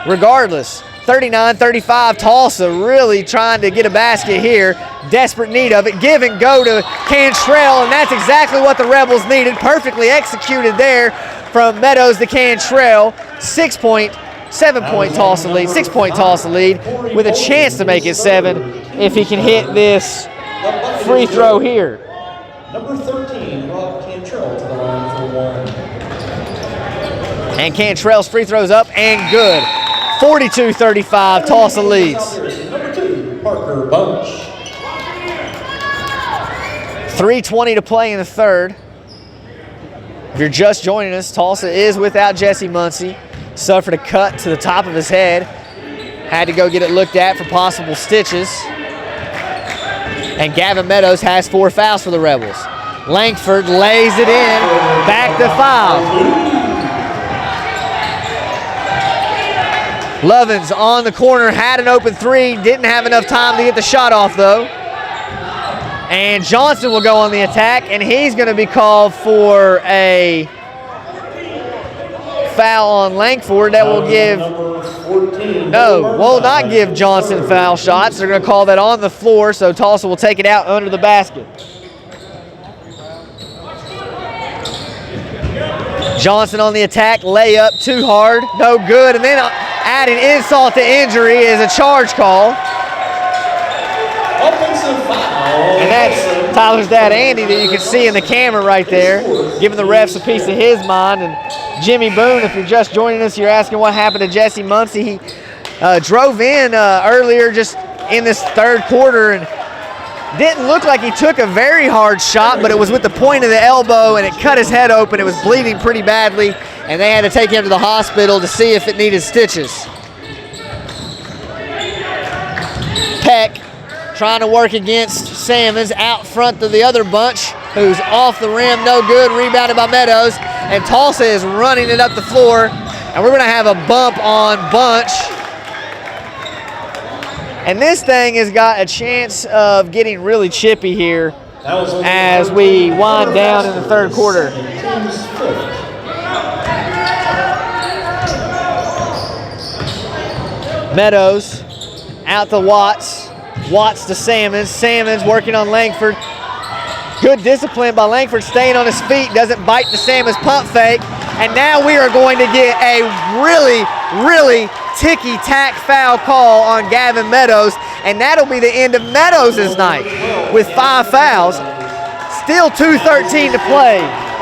regardless. 39-35, Tulsa really trying to get a basket here. Desperate need of it. Give and go to Cantrell, and that's exactly what the Rebels needed. Perfectly executed there from Meadows to Cantrell. 7-point Tulsa lead, 6-point Tulsa lead with a chance to make it 7 if he can hit this free throw here. Number 13, Rob Cantrell to the line for 1. And Cantrell's free throw's up and good. 42-35, Tulsa leads. Number 2, Parker Bunch. 3:20 to play in the third. If you're just joining us, Tulsa is without Jesse Muncie. Suffered a cut to the top of his head. Had to go get it looked at for possible stitches. And Gavin Meadows has 4 fouls for the Rebels. Langford lays it in, back to 5. Lovins on the corner, had an open 3, didn't have enough time to get the shot off though. And Johnson will go on the attack, and he's going to be called for a foul on Langford that will give, will not give Johnson foul shots. They're going to call that on the floor, so Tulsa will take it out under the basket. Johnson on the attack, layup, too hard, no good, and then adding insult to injury is a charge call. Offensive foul. And that's Tyler's dad, Andy, that you can see in the camera right there, giving the refs a piece of his mind. And Jimmy Boone, if you're just joining us, you're asking what happened to Jesse Muncie. He drove in earlier just in this third quarter and didn't look like he took a very hard shot, but it was with the point of the elbow and it cut his head open. It was bleeding pretty badly, and they had to take him to the hospital to see if it needed stitches. Peck trying to work against Salmons out front of the other bunch, who's off the rim, no good, rebounded by Meadows, and Tulsa is running it up the floor, and we're going to have a bump on Bunch. And this thing has got a chance of getting really chippy here as we wind down in the third quarter. Meadows out to Watts. Watts to Salmons. Salmons working on Langford. Good discipline by Langford, staying on his feet, doesn't bite the Salmons pump fake. And now we are going to get a really, really ticky-tack foul call on Gavin Meadows, and that'll be the end of Meadows' night with 5 fouls. still 2:13 to play.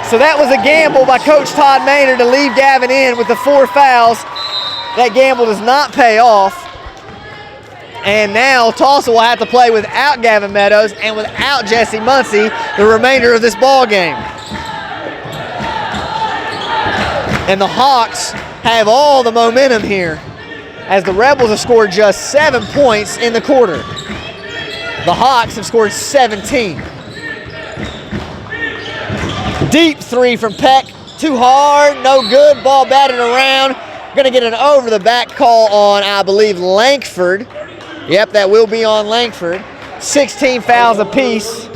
So that was a gamble by Coach Todd Maynard to leave Gavin in with the 4 fouls. That gamble does not pay off. And now Tulsa will have to play without Gavin Meadows and without Jesse Muncie the remainder of this ball game. And the Hawks have all the momentum here as the Rebels have scored just 7 points in the quarter. The Hawks have scored 17. Deep 3 from Peck. Too hard, no good. Ball batted around. Gonna get an over the back call on, I believe, Langford. Yep, that will be on Langford. 16 fouls apiece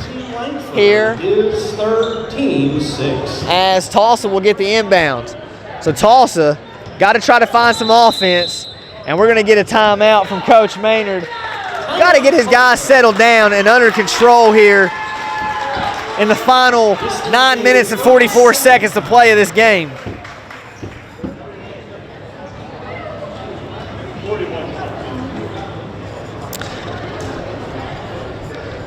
here. Is third team 6. As Tulsa will get the inbound. So Tulsa got to try to find some offense, and we're going to get a timeout from Coach Maynard. Got to get his guys settled down and under control here in the final 9 minutes and 44 seconds to play of this game.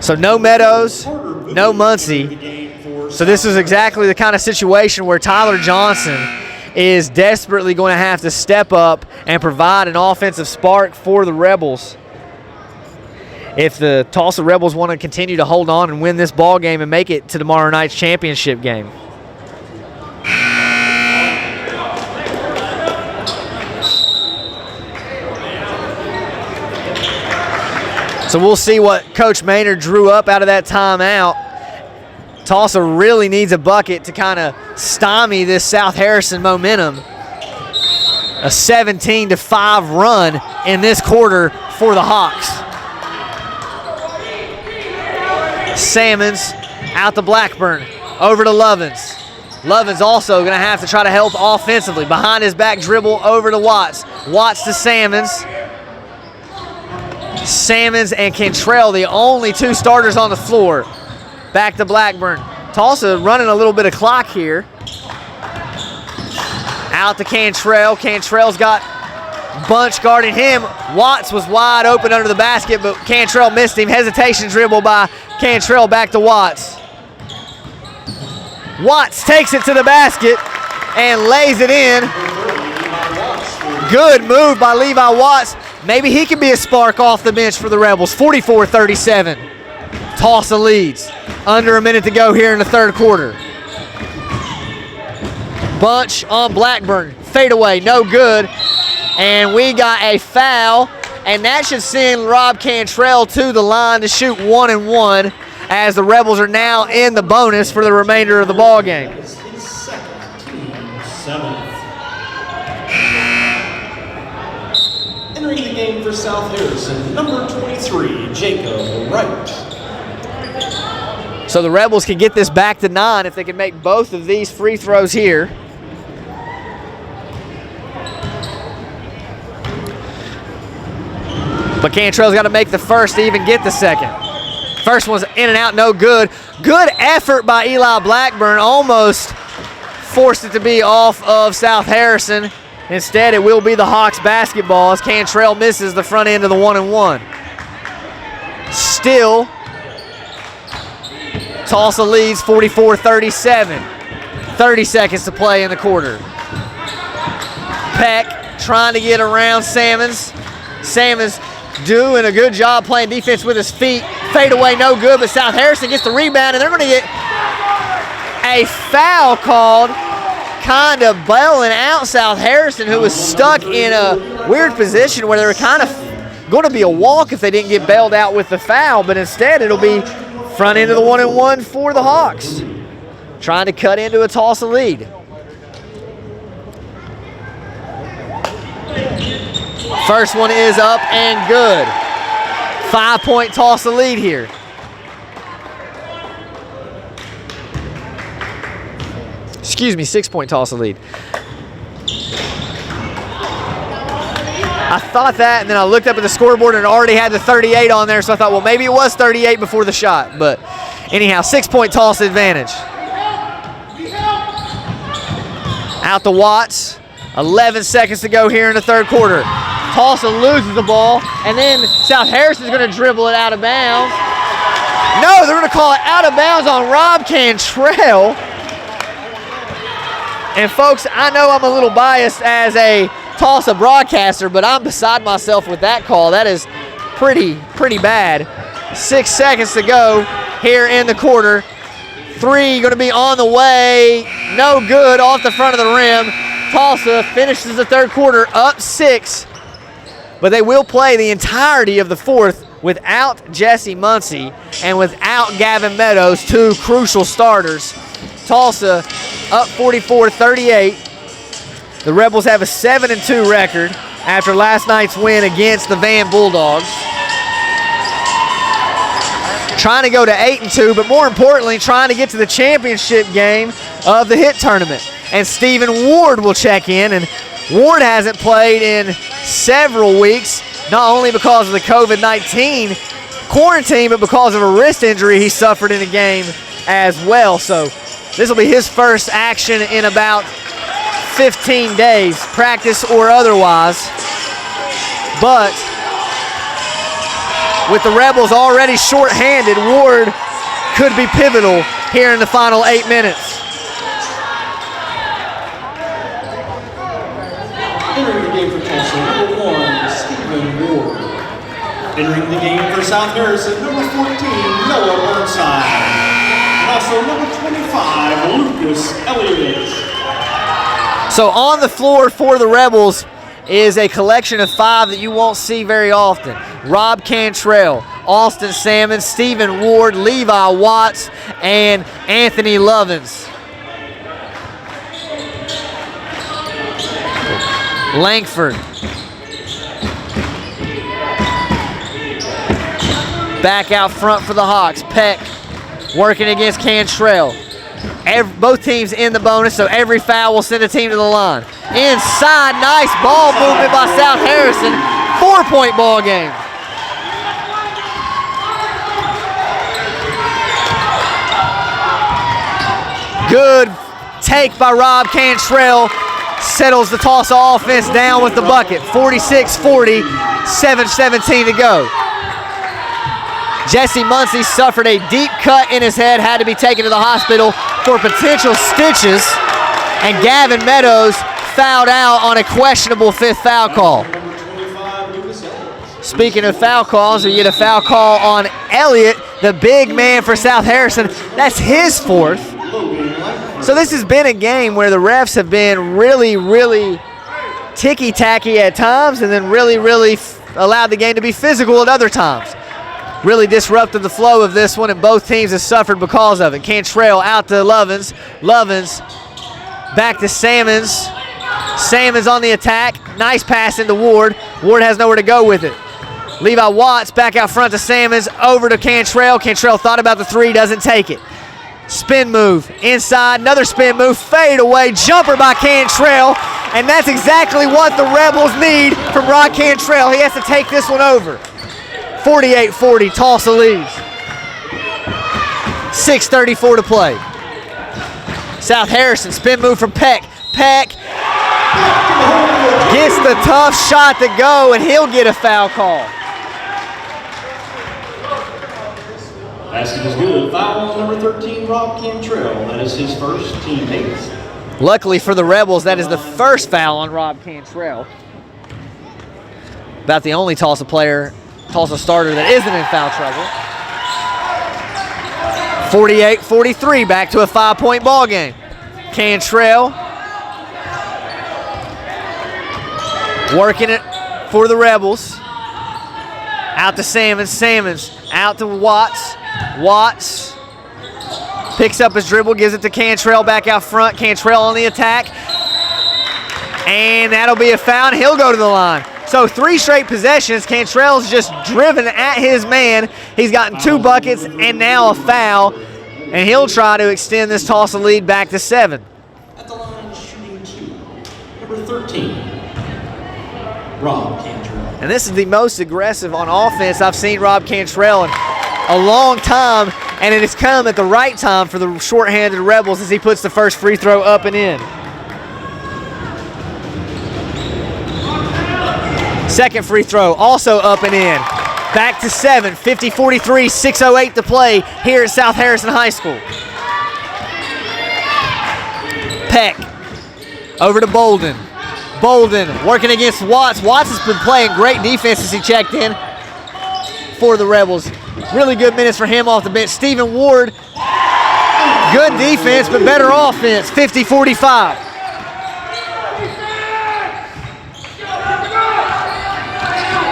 So no Meadows, no Muncie. So this is exactly the kind of situation where Tyler Johnson is desperately going to have to step up and provide an offensive spark for the Rebels. If the Tulsa Rebels want to continue to hold on and win this ball game and make it to tomorrow night's championship game. So we'll see what Coach Maynard drew up out of that timeout. Tulsa really needs a bucket to kind of stymie this South Harrison momentum. A 17-5 run in this quarter for the Hawks. Salmons out to Blackburn, over to Lovins. Lovins also going to have to try to help offensively. Behind his back dribble over to Watts. Watts to Salmons. Salmons and Cantrell, the only 2 starters on the floor. Back to Blackburn. Tulsa running a little bit of clock here. Out to Cantrell. Cantrell's got Bunch guarding him. Watts was wide open under the basket, but Cantrell missed him. Hesitation dribble by Cantrell back to Watts. Watts takes it to the basket and lays it in. Good move by Levi Watts. Maybe he can be a spark off the bench for the Rebels. 44-37. Tulsa leads. Under a minute to go here in the third quarter. Bunch on Blackburn. Fadeaway, no good. And we got a foul. And that should send Rob Cantrell to the line to shoot 1-and-1 as the Rebels are now in the bonus for the remainder of the ball game. Entering the game for South Harrison, number 23, Jacob Wright. So the Rebels can get this back to 9 if they can make both of these free throws here. But Cantrell's got to make the first to even get the second. First one's in and out, no good. Good effort by Eli Blackburn. Almost forced it to be off of South Harrison. Instead, it will be the Hawks basketball as Cantrell misses the front end of the 1-and-1. Still, Tulsa leads 44-37. 30 seconds to play in the quarter. Peck trying to get around Salmons. Salmons doing a good job playing defense with his feet. Fade away, no good, but South Harrison gets the rebound, and they're going to get a foul called, kind of bailing out South Harrison, who was stuck in a weird position where they were kind of going to be a walk if they didn't get bailed out with the foul, but instead it'll be front end of the 1-and-1 for the Hawks, trying to cut into a Tulsa lead. First one is up and good. 5-point Tulsa lead here. Excuse me, 6-point Tulsa lead. I thought that, and then I looked up at the scoreboard and it already had the 38 on there, so I thought, well, maybe it was 38 before the shot. But anyhow, 6-point Tulsa advantage. Out to Watts. 11 seconds to go here in the third quarter. Tulsa loses the ball, and then South Harrison's going to dribble it out of bounds. No, they're going to call it out of bounds on Rob Cantrell. And folks, I know I'm a little biased as a Tulsa broadcaster, but I'm beside myself with that call. That is pretty bad. 6 seconds to go here in the quarter. 3 going to be on the way. No good, off the front of the rim. Tulsa finishes the third quarter up 6, but they will play the entirety of the fourth without Jesse Muncie and without Gavin Meadows, 2 crucial starters. Tulsa up 44-38. The Rebels have a 7-2 record after last night's win against the Van Bulldogs. Trying to go to 8-2, but more importantly, trying to get to the championship game of the HIT tournament. And Stephen Ward will check in, and Ward hasn't played in several weeks, not only because of the COVID-19 quarantine, but because of a wrist injury he suffered in the game as well. So this will be his first action in about 15 days, practice or otherwise. But with the Rebels already shorthanded, Ward could be pivotal here in the final 8 minutes. Entering the game for Tulsa, number 1, Stephen Ward. Entering the game for South Harrison, number 14, Noah Burnside. And also number 25, Lucas Elliott. So on the floor for the Rebels is a collection of 5 that you won't see very often. Rob Cantrell, Austin Salmon, Stephen Ward, Levi Watts, and Anthony Lovins. Langford. Back out front for the Hawks. Peck working against Cantrell. Both teams in the bonus, so every foul will send a team to the line. Inside, nice ball movement by South Harrison. 4-point ball game. Good take by Rob Cantrell. Settles the Tulsa offense down with the bucket. 46-40, 7:17 to go. Jesse Muncie suffered a deep cut in his head, had to be taken to the hospital for potential stitches, and Gavin Meadows fouled out on a questionable 5th foul call. Speaking of foul calls, we get a foul call on Elliott, the big man for South Harrison. That's his 4th. So this has been a game where the refs have been really ticky-tacky at times and then really allowed the game to be physical at other times. Really disrupted the flow of this one, and both teams have suffered because of it. Cantrell out to Lovins. Lovins back to Salmons. Salmons on the attack. Nice pass into Ward. Ward has nowhere to go with it. Levi Watts back out front to Salmons. Over to Cantrell. Cantrell thought about the 3, doesn't take it. Spin move, inside, another spin move, fade away, jumper by Cantrell, and that's exactly what the Rebels need from Rod Cantrell. He has to take this one over. 48-40, Tulsa leads. 6:34 to play. South Harrison, spin move from Peck. Peck gets the tough shot to go, and he'll get a foul call. Basket is good. Foul on number 13, Rob Cantrell. That is his first, team 8th. Luckily for the Rebels, that is the first foul on Rob Cantrell. About the only Tulsa starter that isn't in foul trouble. 48-43, back to a 5-point ball game. Cantrell working it for the Rebels. Out to Salmons. Salmons out to Watts. Watts picks up his dribble, gives it to Cantrell back out front. Cantrell on the attack. And that'll be a foul, and he'll go to the line. So 3 straight possessions. Cantrell's just driven at his man. He's gotten 2 buckets and now a foul. And he'll try to extend this Tulsa lead back to 7. At the line, shooting 2, number 13, Rob Cantrell. And this is the most aggressive on offense I've seen Rob Cantrell in a long time, and it has come at the right time for the shorthanded Rebels as he puts the first free throw up and in. Second free throw also up and in. Back to 7, 50-43, 6:08 to play here at South Harrison High School. Peck over to Bolden. Bolden working against Watts. Watts has been playing great defense as he checked in for the Rebels. Really good minutes for him off the bench. Stephen Ward, good defense, but better offense, 50-45.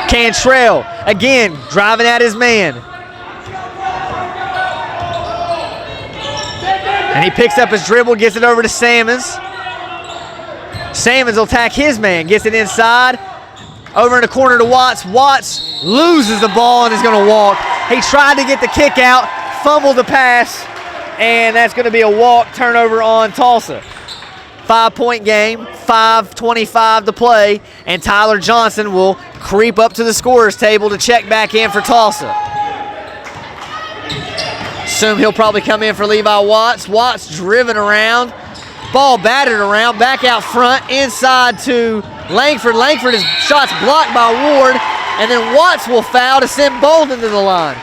Cantrell, again, driving at his man. And he picks up his dribble, gets it over to Sammons. Sammons will attack his man, gets it inside. Over in the corner to Watts. Watts loses the ball and is going to walk. He tried to get the kick out, fumbled the pass, and that's going to be a walk, turnover on Tolsia. 5-point game, 5:25 to play, and Tyler Johnson will creep up to the scorer's table to check back in for Tolsia. Assume he'll probably come in for Levi Watts. Watts driven around, ball batted around, back out front, inside to Langford. Langford, his shot's blocked by Ward, and then Watts will foul to send Bolden to the line.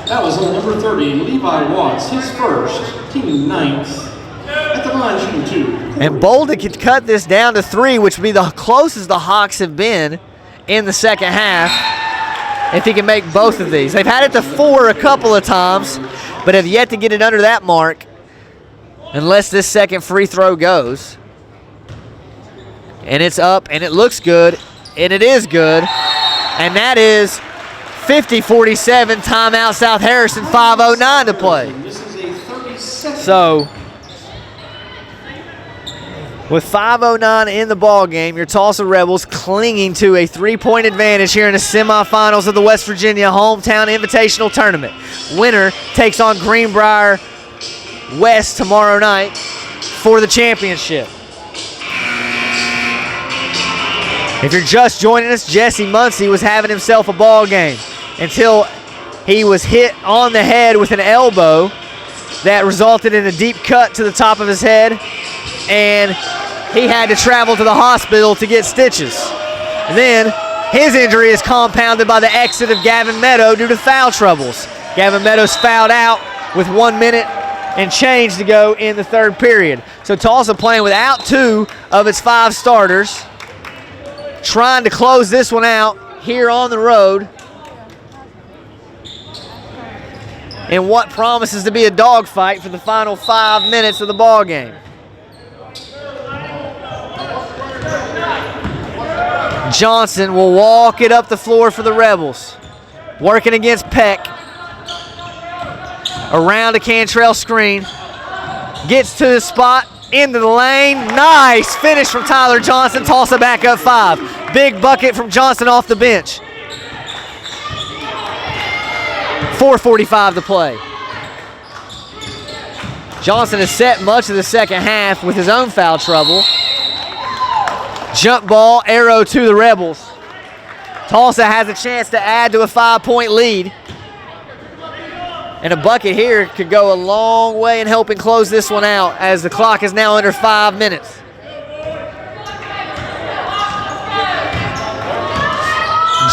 That was on number 30, Levi Watts, his first, team 9th, at the line shooting 2. And Bolden could cut this down to 3, which would be the closest the Hawks have been in the second half if he can make both of these. They've had it to 4 a couple of times, but have yet to get it under that mark unless this second free throw goes. And it's up, and it looks good, and it is good, and that is 50-47, timeout South Harrison, 5:09 to play. This is a 37. So, with 5:09 in the ball game, your Tulsa Rebels clinging to a 3-point advantage here in the semifinals of the West Virginia Hometown Invitational Tournament. Winner takes on Greenbrier West tomorrow night for the championship. If you're just joining us, Jesse Muncie was having himself a ball game until he was hit on the head with an elbow that resulted in a deep cut to the top of his head, and he had to travel to the hospital to get stitches. Then his injury is compounded by the exit of Gavin Meadow due to foul troubles. Gavin Meadows fouled out with 1 minute and change to go in the third period. So Tulsa playing without 2 of its 5 starters, trying to close this one out here on the road in what promises to be a dogfight for the final 5 minutes of the ball game. Johnson will walk it up the floor for the Rebels. Working against Peck. Around a Cantrell screen. Gets to the spot, into the lane. Nice finish from Tyler Johnson. Tulsa back up 5. Big bucket from Johnson off the bench. 4:45 to play. Johnson has set much of the second half with his own foul trouble. Jump ball, arrow to the Rebels. Tulsa has a chance to add to a 5-point lead. And a bucket here could go a long way in helping close this one out as the clock is now under 5 minutes.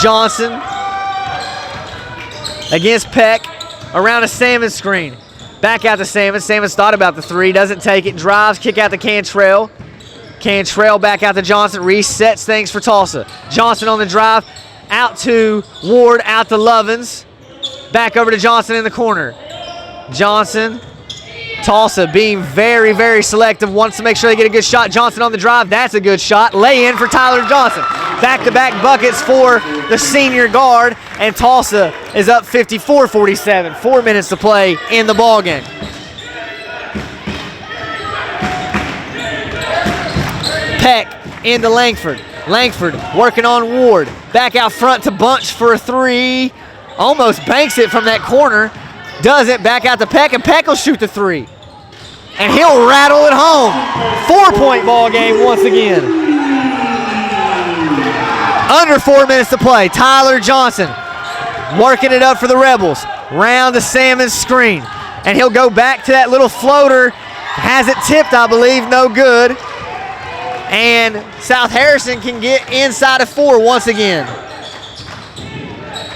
Johnson against Peck, around a Sammons screen. Back out to Sammons. Sammons thought about the 3, doesn't take it, drives, kick out to Cantrell. Cantrell back out to Johnson, resets things for Tulsa. Johnson on the drive, out to Ward, out to Lovins. Back over to Johnson in the corner. Johnson, Tulsa being very, very selective, wants to make sure they get a good shot. Johnson on the drive, that's a good shot. Lay in for Tyler Johnson. Back-to-back buckets for the senior guard, and Tulsa is up 54-47. 4 minutes to play in the ball game. Peck into Langford. Langford working on Ward. Back out front to Bunch for a 3. Almost banks it from that corner. Does it, back out to Peck, and Peck will shoot the 3. And he'll rattle it home. 4-point ball game once again. Under 4 minutes to play. Tyler Johnson working it up for the Rebels. Round the Salmon's screen. And he'll go back to that little floater. Has it tipped, I believe, no good. And South Harrison can get inside of 4 once again.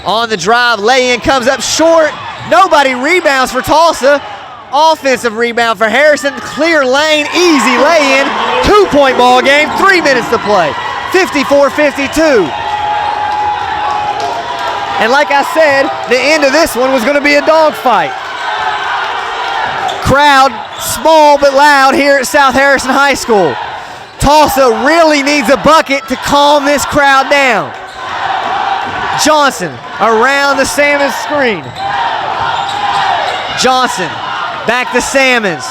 On the drive, lay-in comes up short. Nobody rebounds for Tolsia. Offensive rebound for Harrison. Clear lane, easy lay-in. 2-point ball game, 3 minutes to play. 54-52. And like I said, the end of this one was going to be a dogfight. Crowd small but loud here at South Harrison High School. Tolsia really needs a bucket to calm this crowd down. Johnson around the Salmons screen. Johnson back to Salmons.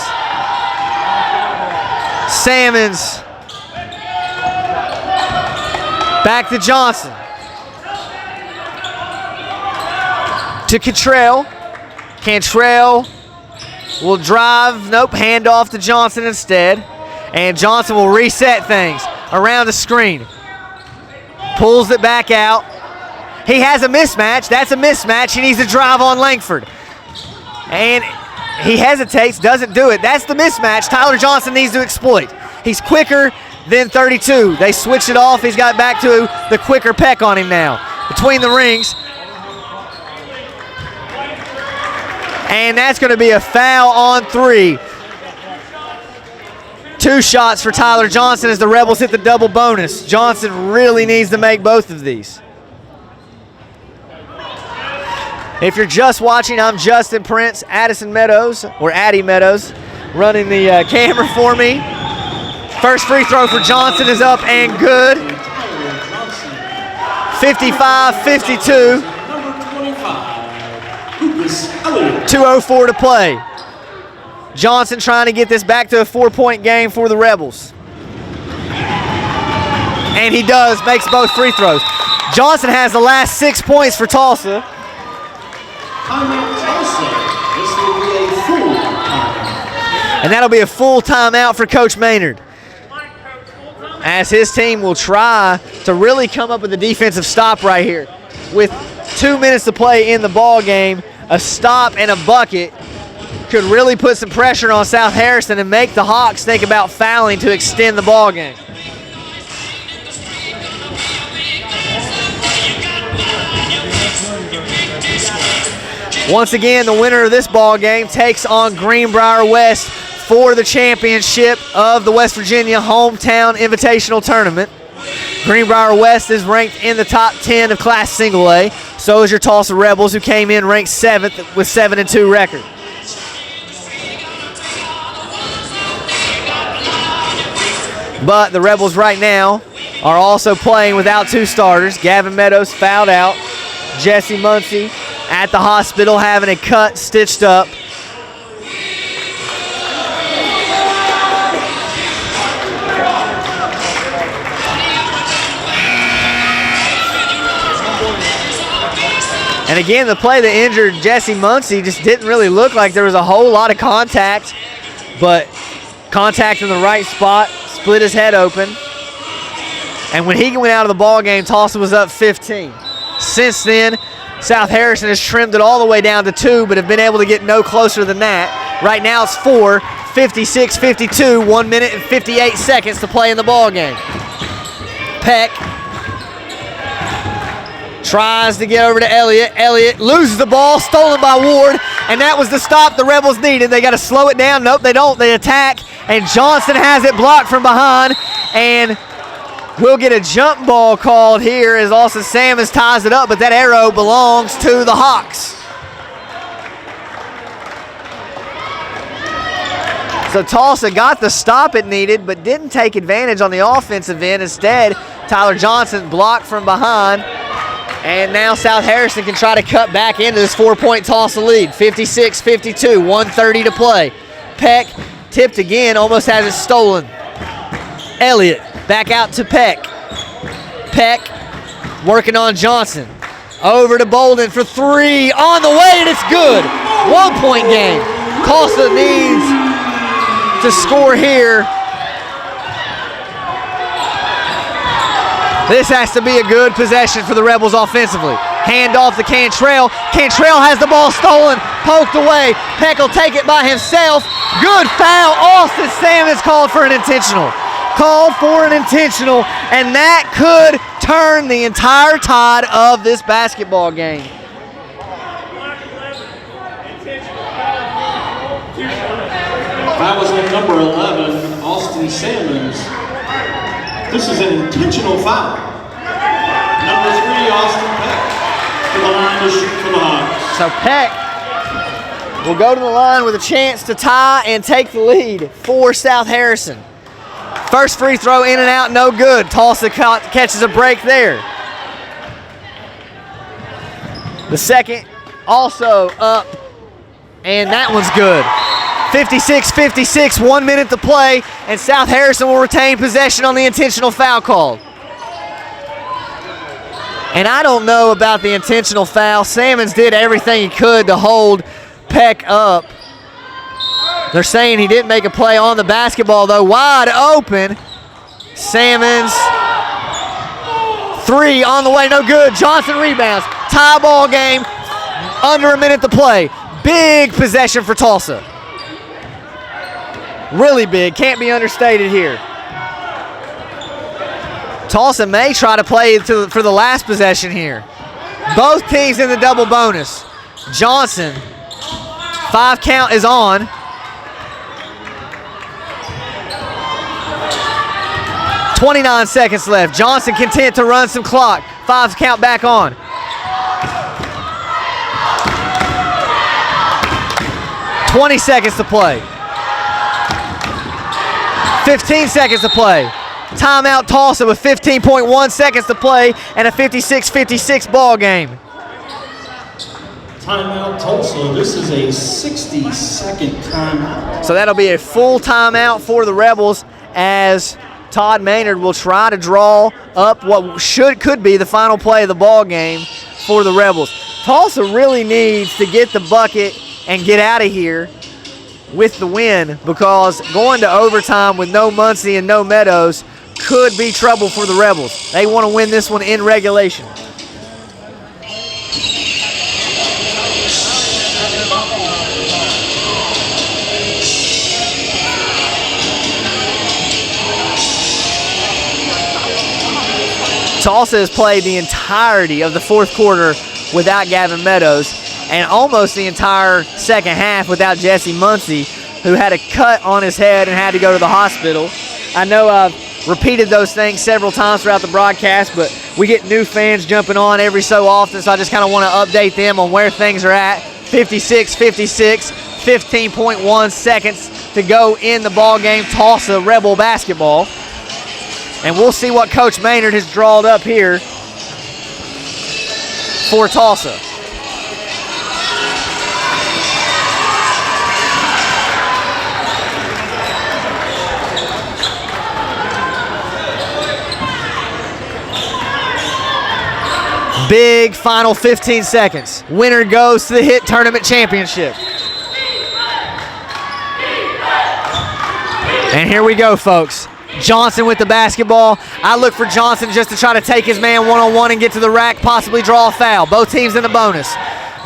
Salmons back to Johnson. To Cantrell. Cantrell will drive. Nope, hand off to Johnson instead. And Johnson will reset things around the screen. Pulls it back out. He has a mismatch. That's a mismatch. He needs to drive on Langford. And he hesitates, doesn't do it. That's the mismatch Tyler Johnson needs to exploit. He's quicker than 32. They switch it off. He's got back to the quicker Peck on him now. Between the rings. And that's going to be a foul on 3. 2 shots for Tyler Johnson as the Rebels hit the double bonus. Johnson really needs to make both of these. If you're just watching, I'm Justin Prince, Addison Meadows, or Addie Meadows, running the camera for me. First free throw for Johnson is up and good. 55-52. 2:04 to play. Johnson trying to get this back to a 4-point game for the Rebels. And he does, makes both free throws. Johnson has the last 6 points for Tolsia. And that'll be a full timeout for Coach Maynard, as his team will try to really come up with a defensive stop right here. With 2 minutes to play in the ball game, a stop and a bucket could really put some pressure on South Harrison and make the Hawks think about fouling to extend the ball game. Once again, the winner of this ball game takes on Greenbrier West for the championship of the West Virginia Hometown Invitational Tournament. Greenbrier West is ranked in the top 10 of Class Single A. So is your Tulsa Rebels, who came in ranked 7th with 7-2 record. But the Rebels right now are also playing without 2 starters. Gavin Meadows fouled out. Jesse Muncie at the hospital having a cut stitched up. And again, the play that injured Jesse Muncie just didn't really look like there was a whole lot of contact, but contact in the right spot, split his head open. And when he went out of the ball game, Tulsa was up 15. Since then, South Harrison has trimmed it all the way down to 2, but have been able to get no closer than that. Right now it's 4, 56-52, 1 minute and 58 seconds to play in the ball game. Peck tries to get over to Elliott. Elliott loses the ball, stolen by Ward, and that was the stop the Rebels needed. They got to slow it down. Nope, they don't. They attack, and Johnson has it blocked from behind, and we'll get a jump ball called here as Austin Salmons ties it up, but that arrow belongs to the Hawks. So Tulsa got the stop it needed, but didn't take advantage on the offensive end. Instead, Tyler Johnson blocked from behind. And now South Harrison can try to cut back into this 4-point Tulsa lead. 56-52, 1:30 to play. Peck tipped again, almost has it stolen. Elliott back out to Peck. Peck working on Johnson. Over to Bolden for 3, on the way, and it's good. 1-point game. Tulsa needs to score here. This has to be a good possession for the Rebels offensively. Hand off to Cantrell. Cantrell has the ball stolen, poked away. Peck will take it by himself. Good foul. Austin Salmons called for an intentional. called for an intentional, and that could turn the entire tide of this basketball game. That was on number 11, Austin Salmons. This is an intentional foul. Number 3, Austin Peck, to the line to shoot for the Hawks. So Peck will go to the line with a chance to tie and take the lead for South Harrison. First free throw in and out, no good. Tolsia catches a break there. The second also up, and that one's good. 56-56, 1 minute to play, and South Harrison will retain possession on the intentional foul call. And I don't know about the intentional foul. Salmons did everything he could to hold Peck up. They're saying he didn't make a play on the basketball, though. Wide open. Salmons. 3 on the way, no good. Johnson rebounds. Tie ball game. Under a minute to play. Big possession for Tolsia. Really big. Can't be understated here. Tolsia may try to play for the last possession here. Both teams in the double bonus. Johnson. 5 count is on. .29 seconds left. Johnson content to run some clock. 5 count back on. .20 seconds to play. 15 seconds to play. Timeout Tolsia with 15.1 seconds to play and a 56-56 ball game. Timeout Tulsa. This is a 60-second timeout. So that'll be a full timeout for the Rebels as Todd Maynard will try to draw up what could be the final play of the ball game for the Rebels. Tulsa really needs to get the bucket and get out of here with the win, because going to overtime with no Muncie and no Meadows could be trouble for the Rebels. They want to win this one in regulation. Tulsa has played the entirety of the fourth quarter without Gavin Meadows, and almost the entire second half without Jesse Muncie, who had a cut on his head and had to go to the hospital. I know I've repeated those things several times throughout the broadcast, but we get new fans jumping on every so often, so I just kind of want to update them on where things are at. 56-56, 15.1 seconds to go in the ball game. Tulsa Rebel basketball. And we'll see what Coach Maynard has drawn up here for Tulsa. Big final 15 seconds. Winner goes to the HIT Tournament Championship. And here we go, folks. Johnson with the basketball. I look for Johnson just to try to take his man one-on-one and get to the rack, possibly draw a foul. Both teams in the bonus.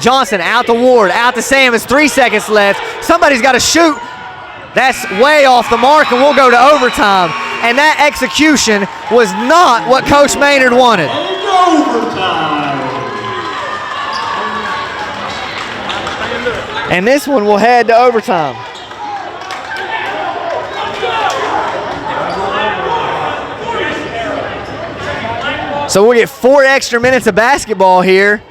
Johnson out to Ward, out to Salmons, 3 seconds left. Somebody's got to shoot. That's way off the mark, and we'll go to overtime. And that execution was not what Coach Maynard wanted. Overtime. And this one will head to overtime. So we'll get 4 extra minutes of basketball here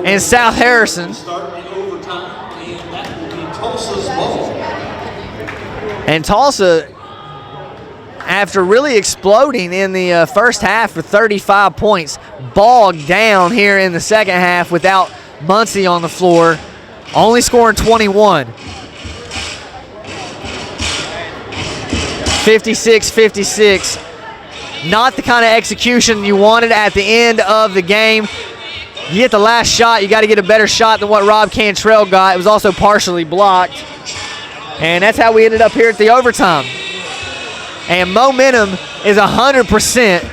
in South Harrison. And Tulsa, after really exploding in the first half for 35 points, bogged down here in the second half without Muncie on the floor, only scoring 21. 56-56. Not the kind of execution you wanted at the end of the game. You get the last shot, you got to get a better shot than what Rob Cantrell got. It was also partially blocked. And that's how we ended up here at the overtime. And momentum is 100%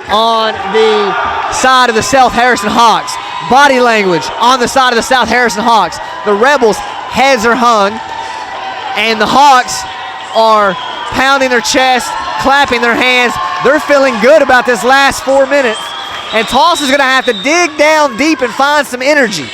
on the side of the South Harrison Hawks. Body language on the side of the South Harrison Hawks. The Rebels' heads are hung, and the Hawks are pounding their chest, clapping their hands. They're feeling good about this last 4 minutes. And Tulsa's going to have to dig down deep and find some energy.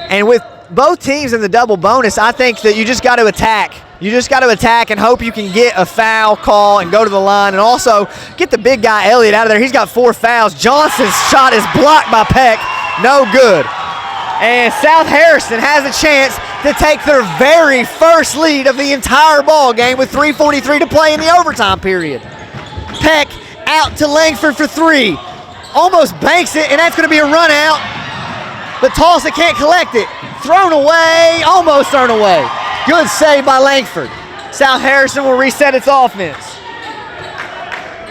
And with both teams in the double bonus, I think that you just got to attack. You just got to attack and hope you can get a foul call and go to the line, and also get the big guy Elliott out of there. He's got 4 fouls. Johnson's shot is blocked by Peck. No good. And South Harrison has a chance to take their very first lead of the entire ball game with 3:43 to play in the overtime period. Peck out to Langford for 3. Almost banks it, and that's going to be a run out. But Tulsa can't collect it. Thrown away, almost thrown away. Good save by Langford. South Harrison will reset its offense.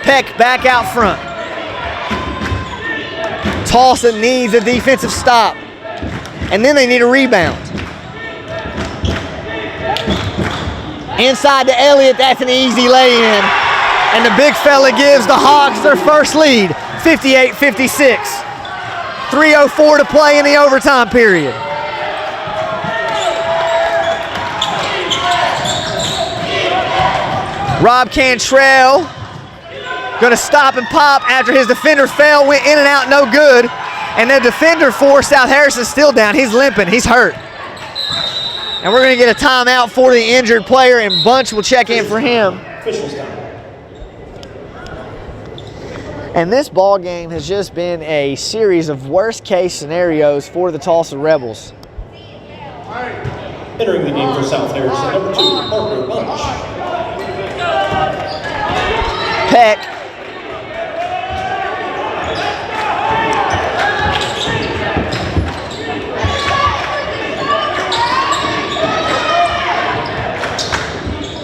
Peck back out front. Tulsa needs a defensive stop. And then they need a rebound. Inside to Elliott, that's an easy lay-in. And the big fella gives the Hawks their first lead, 58-56. 3:04 to play in the overtime period. Rob Cantrell gonna stop and pop after his defender fell, went in and out, no good. And the defender for South Harrison is still down. He's limping, he's hurt. And we're gonna get a timeout for the injured player, and Bunch will check in for him. Officials time. And this ball game has just been a series of worst case scenarios for the Tulsa Rebels. Entering the game for South Harrison, number 2, Parker Bunch. Peck.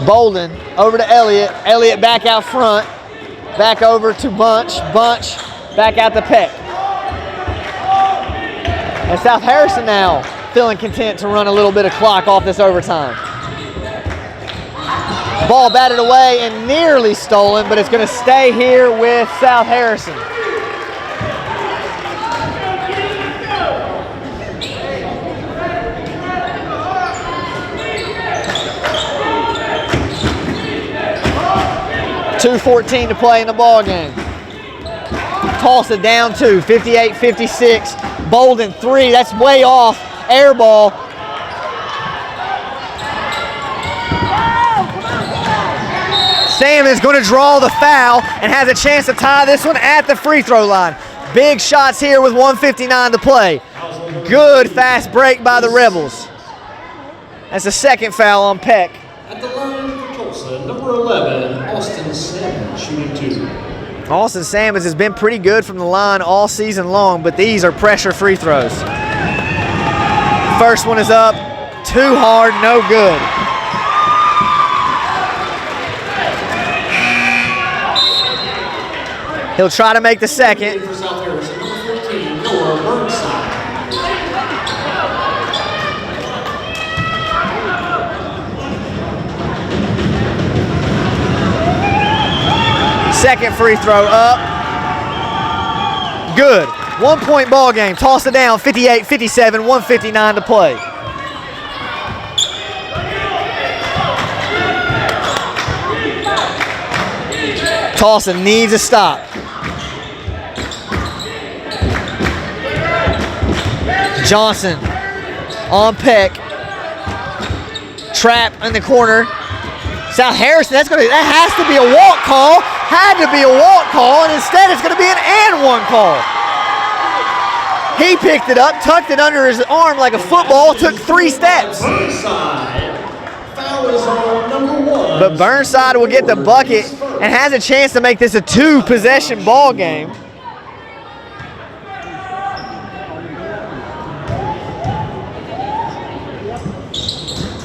Bolden over to Elliott. Elliott back out front. Back over to Bunch. Bunch back out to Peck. And South Harrison now feeling content to run a little bit of clock off this overtime. Ball batted away and nearly stolen, but it's going to stay here with South Harrison. .2:14 to play in the ball game. Tulsa down 2, 58-56. Bolden 3, that's way off. Air ball. Sam is going to draw the foul and has a chance to tie this one at the free throw line. Big shots here with 1:59 to play. Good fast break by the Rebels. That's the second foul on Peck. At the line for Tulsa, number 11, Austin Salmon, shooting 2. Austin Salmons has been pretty good from the line all season long, but these are pressure free throws. First one is up, too hard, no good. He'll try to make the second. For South Harrison, number 14, Noah Burnside. Second free throw up. Good. 1 point ball game. Tulsa down 58-57, 1:59 to play. Tulsa needs a stop. Johnson on Peck. Trap in the corner. South Harrison, that has to be a walk call. Had to be a walk call, and instead it's going to be an and one call. He picked it up, tucked it under his arm like a football, took 3 steps. Burnside. Foul is on number 1. But Burnside will get the bucket and has a chance to make this a 2-possession ball game.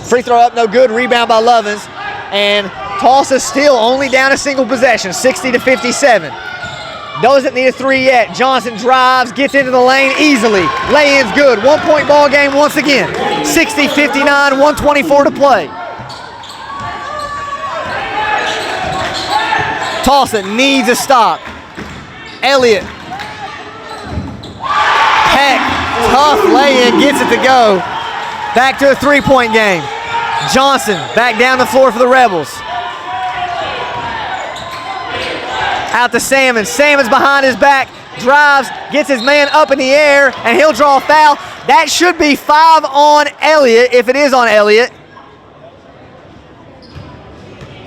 Free throw up, no good. Rebound by Lovins. And Tulsa still only down a single possession, 60-57. Doesn't need a 3 yet. Johnson drives, gets into the lane easily. Lay-in's good. 1 point ball game once again. 60-59, 1:24 to play. Tulsa needs a stop. Elliott. Peck, tough lay-in, gets it to go. Back to a 3-point game. Johnson back down the floor for the Rebels. Out to Salmons. Salmons behind his back, drives, gets his man up in the air, and he'll draw a foul. That should be 5 on Elliott, if it is on Elliott.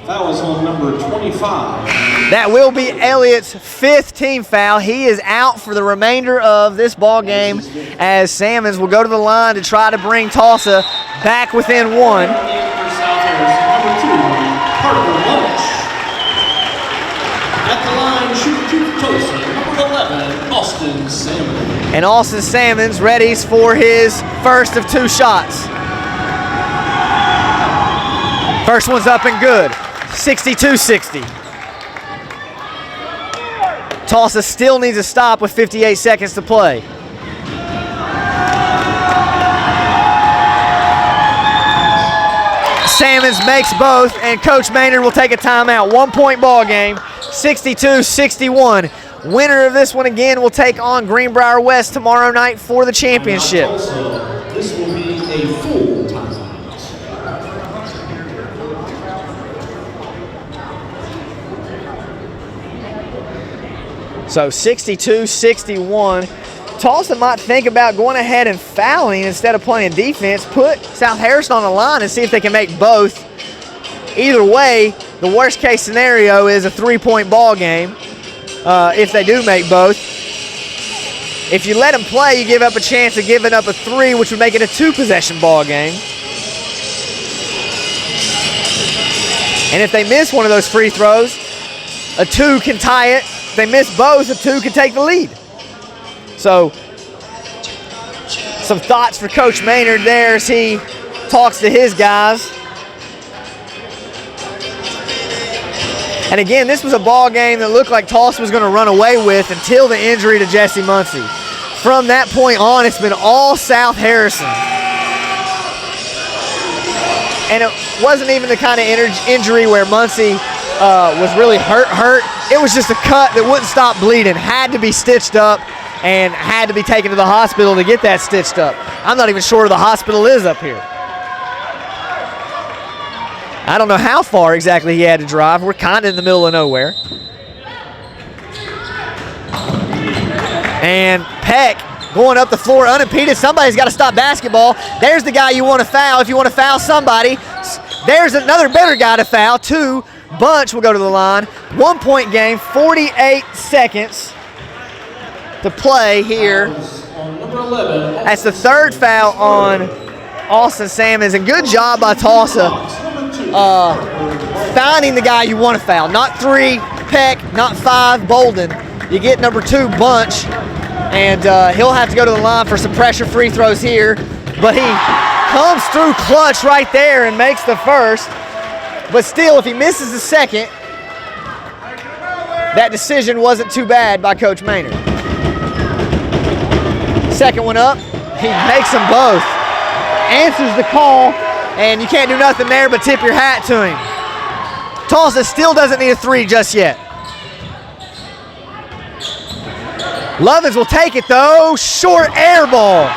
Foul is on number 25. That will be Elliott's 5th team foul. He is out for the remainder of this ball game as Salmons will go to the line to try to bring Tulsa back within 1. For South Harrison, number 2, Parker Lunch. At the line, shooting 2 for Tolsia, number 11, Austin Salmons. And Austin Salmons readies for his first of 2 shots. First one's up and good. 62-60. Tulsa still needs a stop with 58 seconds to play. Salmons makes both, and Coach Maynard will take a timeout. 1-point ball game, 62-61. Winner of this one again will take on Greenbrier West tomorrow night for the championship. This will be a full timeout. So 62-61. Tulsa might think about going ahead and fouling instead of playing defense. Put South Harrison on the line and see if they can make both. Either way, the worst case scenario is a 3-point ball game if they do make both. If you let them play, you give up a chance of giving up a 3, which would make it a 2-possession ball game. And if they miss one of those free throws, a 2 can tie it. If they miss both, a 2 can take the lead. So, some thoughts for Coach Maynard there as he talks to his guys. And again, this was a ball game that looked like Tulsa was going to run away with until the injury to Jesse Muncie. From that point on, it's been all South Harrison. And it wasn't even the kind of injury where Muncie was really hurt. It was just a cut that wouldn't stop bleeding, had to be stitched up, and had to be taken to the hospital to get that stitched up. I'm not even sure where the hospital is up here. I don't know how far exactly he had to drive. We're kind of in the middle of nowhere. And Peck going up the floor unimpeded. Somebody's got to stop basketball. There's the guy you want to foul if you want to foul somebody. There's another better guy to foul. 2. Bunch will go to the line. 1-point game, 48 seconds to play here. That's the 3rd foul on Austin Salmons, and good job by Tulsa finding the guy you want to foul. Not 3, Peck, not 5, Bolden. You get number 2, Bunch, and he'll have to go to the line for some pressure free throws here, but he comes through clutch right there and makes the first. But still, if he misses the second, that decision wasn't too bad by Coach Maynard. Second one up, he makes them both. Answers the call, and you can't do nothing there but tip your hat to him. Tulsa still doesn't need a 3 just yet. Lovins will take it though, short air ball.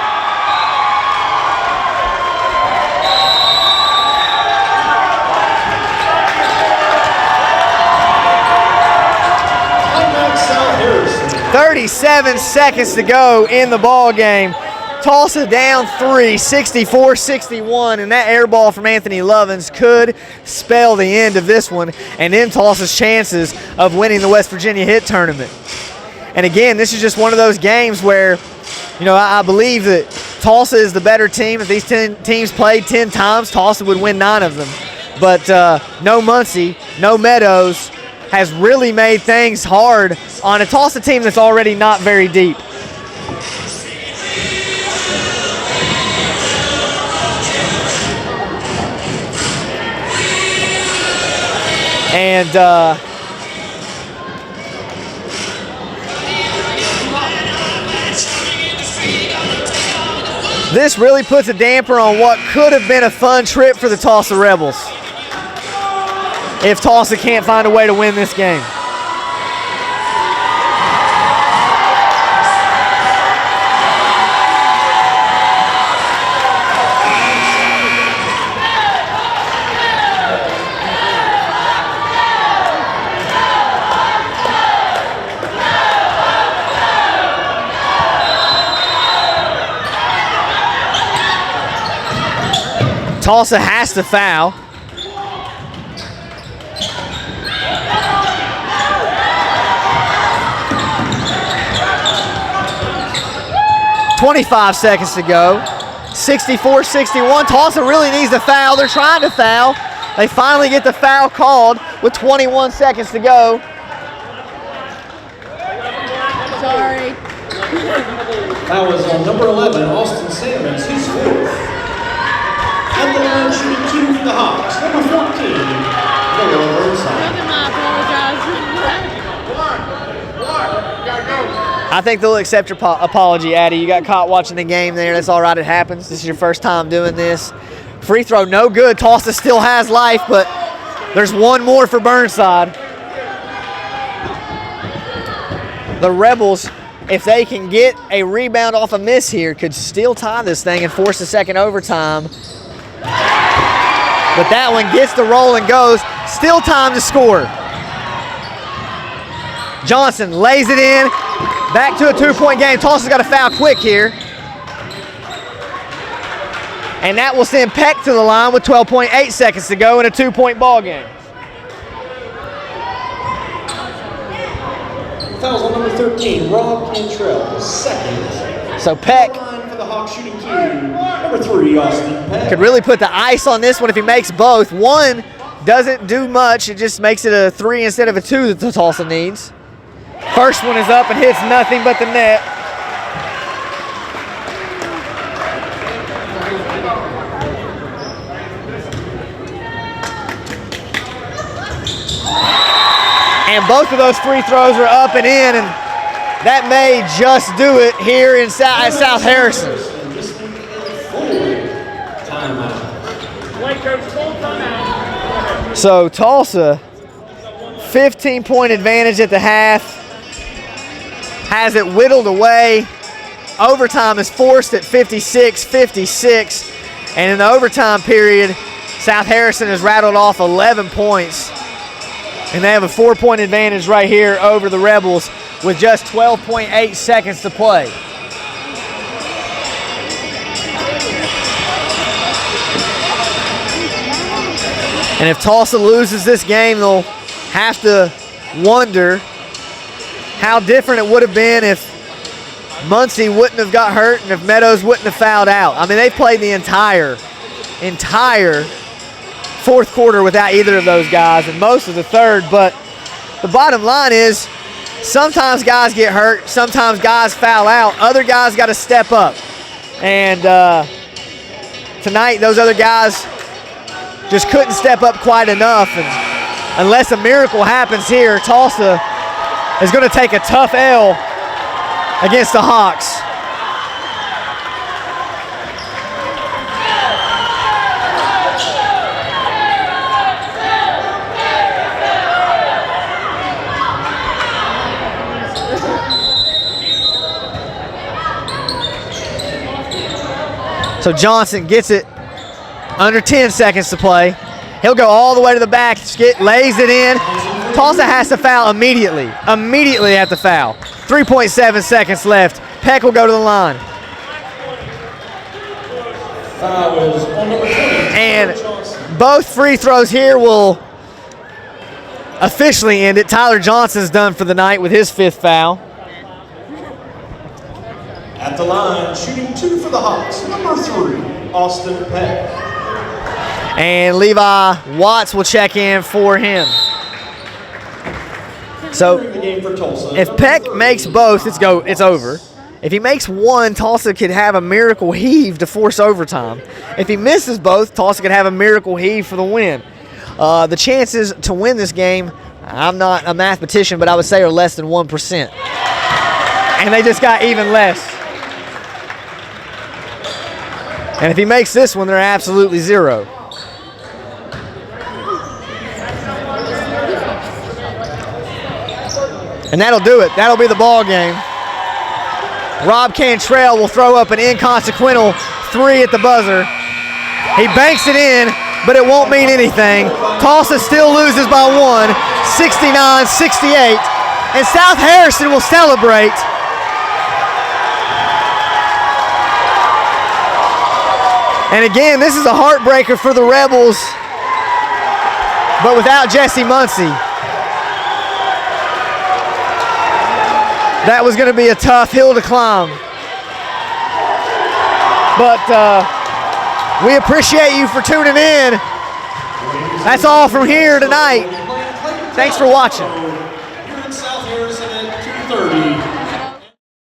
South Harrison. 37 seconds to go in the ball game. Tulsa down 3, 64-61, and that air ball from Anthony Lovins could spell the end of this one and end Tulsa's chances of winning the West Virginia Hit Tournament. And again, this is just one of those games where, you know, I believe that Tulsa is the better team. If these 10 teams played 10 times, Tulsa would win 9 of them. But no Muncie, no Meadows has really made things hard on a Tulsa team that's already not very deep. And this really puts a damper on what could have been a fun trip for the Tulsa Rebels if Tulsa can't find a way to win this game. Tulsa has to foul. .25 seconds to go. 64-61. Tulsa really needs to foul. They're trying to foul. They finally get the foul called with 21 seconds to go. Sorry. Foul is on number 11, Austin Salmons, his fourth. At the line, shooting 2 for the Hawks. Number 14, Noah Burnside. I think they'll accept your apology, Addie. You got caught watching the game there. That's all right. It happens. This is your first time doing this. Free throw, no good. Tulsa still has life, but there's one more for Burnside. The Rebels, if they can get a rebound off a miss here, could still tie this thing and force a second overtime. But that one gets the roll and goes. Still time to score. Johnson lays it in. Back to a 2-point game. Tulsa's got to foul quick here. And that will send Peck to the line with 12.8 seconds to go in a 2-point ball game. Fouls on number 13, Rob Cantrell, second. So Peck For the Hawks shooting 2, number 3, Austin Peck. could really put the ice on this one if he makes both. One doesn't do much. It just makes it a 3 instead of a 2 that the Tulsa needs. First one is up and hits nothing but the net. And both of those free throws are up and in, and that may just do it here in South Harrison. So Tulsa, 15-point advantage at the half. Has it whittled away. Overtime is forced at 56-56. And in the overtime period, South Harrison has rattled off 11 points. And they have a 4-point advantage right here over the Rebels with just 12.8 seconds to play. And if Tulsa loses this game, they'll have to wonder how different it would have been if Muncie wouldn't have got hurt and if Meadows wouldn't have fouled out. I mean, they played the entire fourth quarter without either of those guys and most of the third. But the bottom line is sometimes guys get hurt, sometimes guys foul out, other guys got to step up. And tonight, those other guys just couldn't step up quite enough. And unless a miracle happens here, Tulsa is going to take a tough L against the Hawks. So Johnson gets it under 10 seconds to play. He'll go all the way to the back, lays it in. Tulsa has to foul immediately. Immediately have to foul. 3.7 seconds left. Peck will go to the line. Foul is on number 20. And both free throws here will officially end it. Tyler Johnson's done for the night with his 5th foul. At the line, shooting 2 for the Hawks, number 3, Austin Peck. And Levi Watts will check in for him. So if Peck makes both, it's over. If he makes one, Tulsa could have a miracle heave to force overtime. If he misses both, Tulsa could have a miracle heave for the win. The chances to win this game, I'm not a mathematician, but I would say are less than 1%. And they just got even less. And if he makes this one, they're absolutely 0. And that'll do it. That'll be the ball game. Rob Cantrell will throw up an inconsequential 3 at the buzzer. He banks it in, but it won't mean anything. Tulsa still loses by 1, 69-68. And South Harrison will celebrate. And again, this is a heartbreaker for the Rebels, but without Jesse Muncie. That was going to be a tough hill to climb. But we appreciate you for tuning in. That's all from here tonight. Thanks for watching.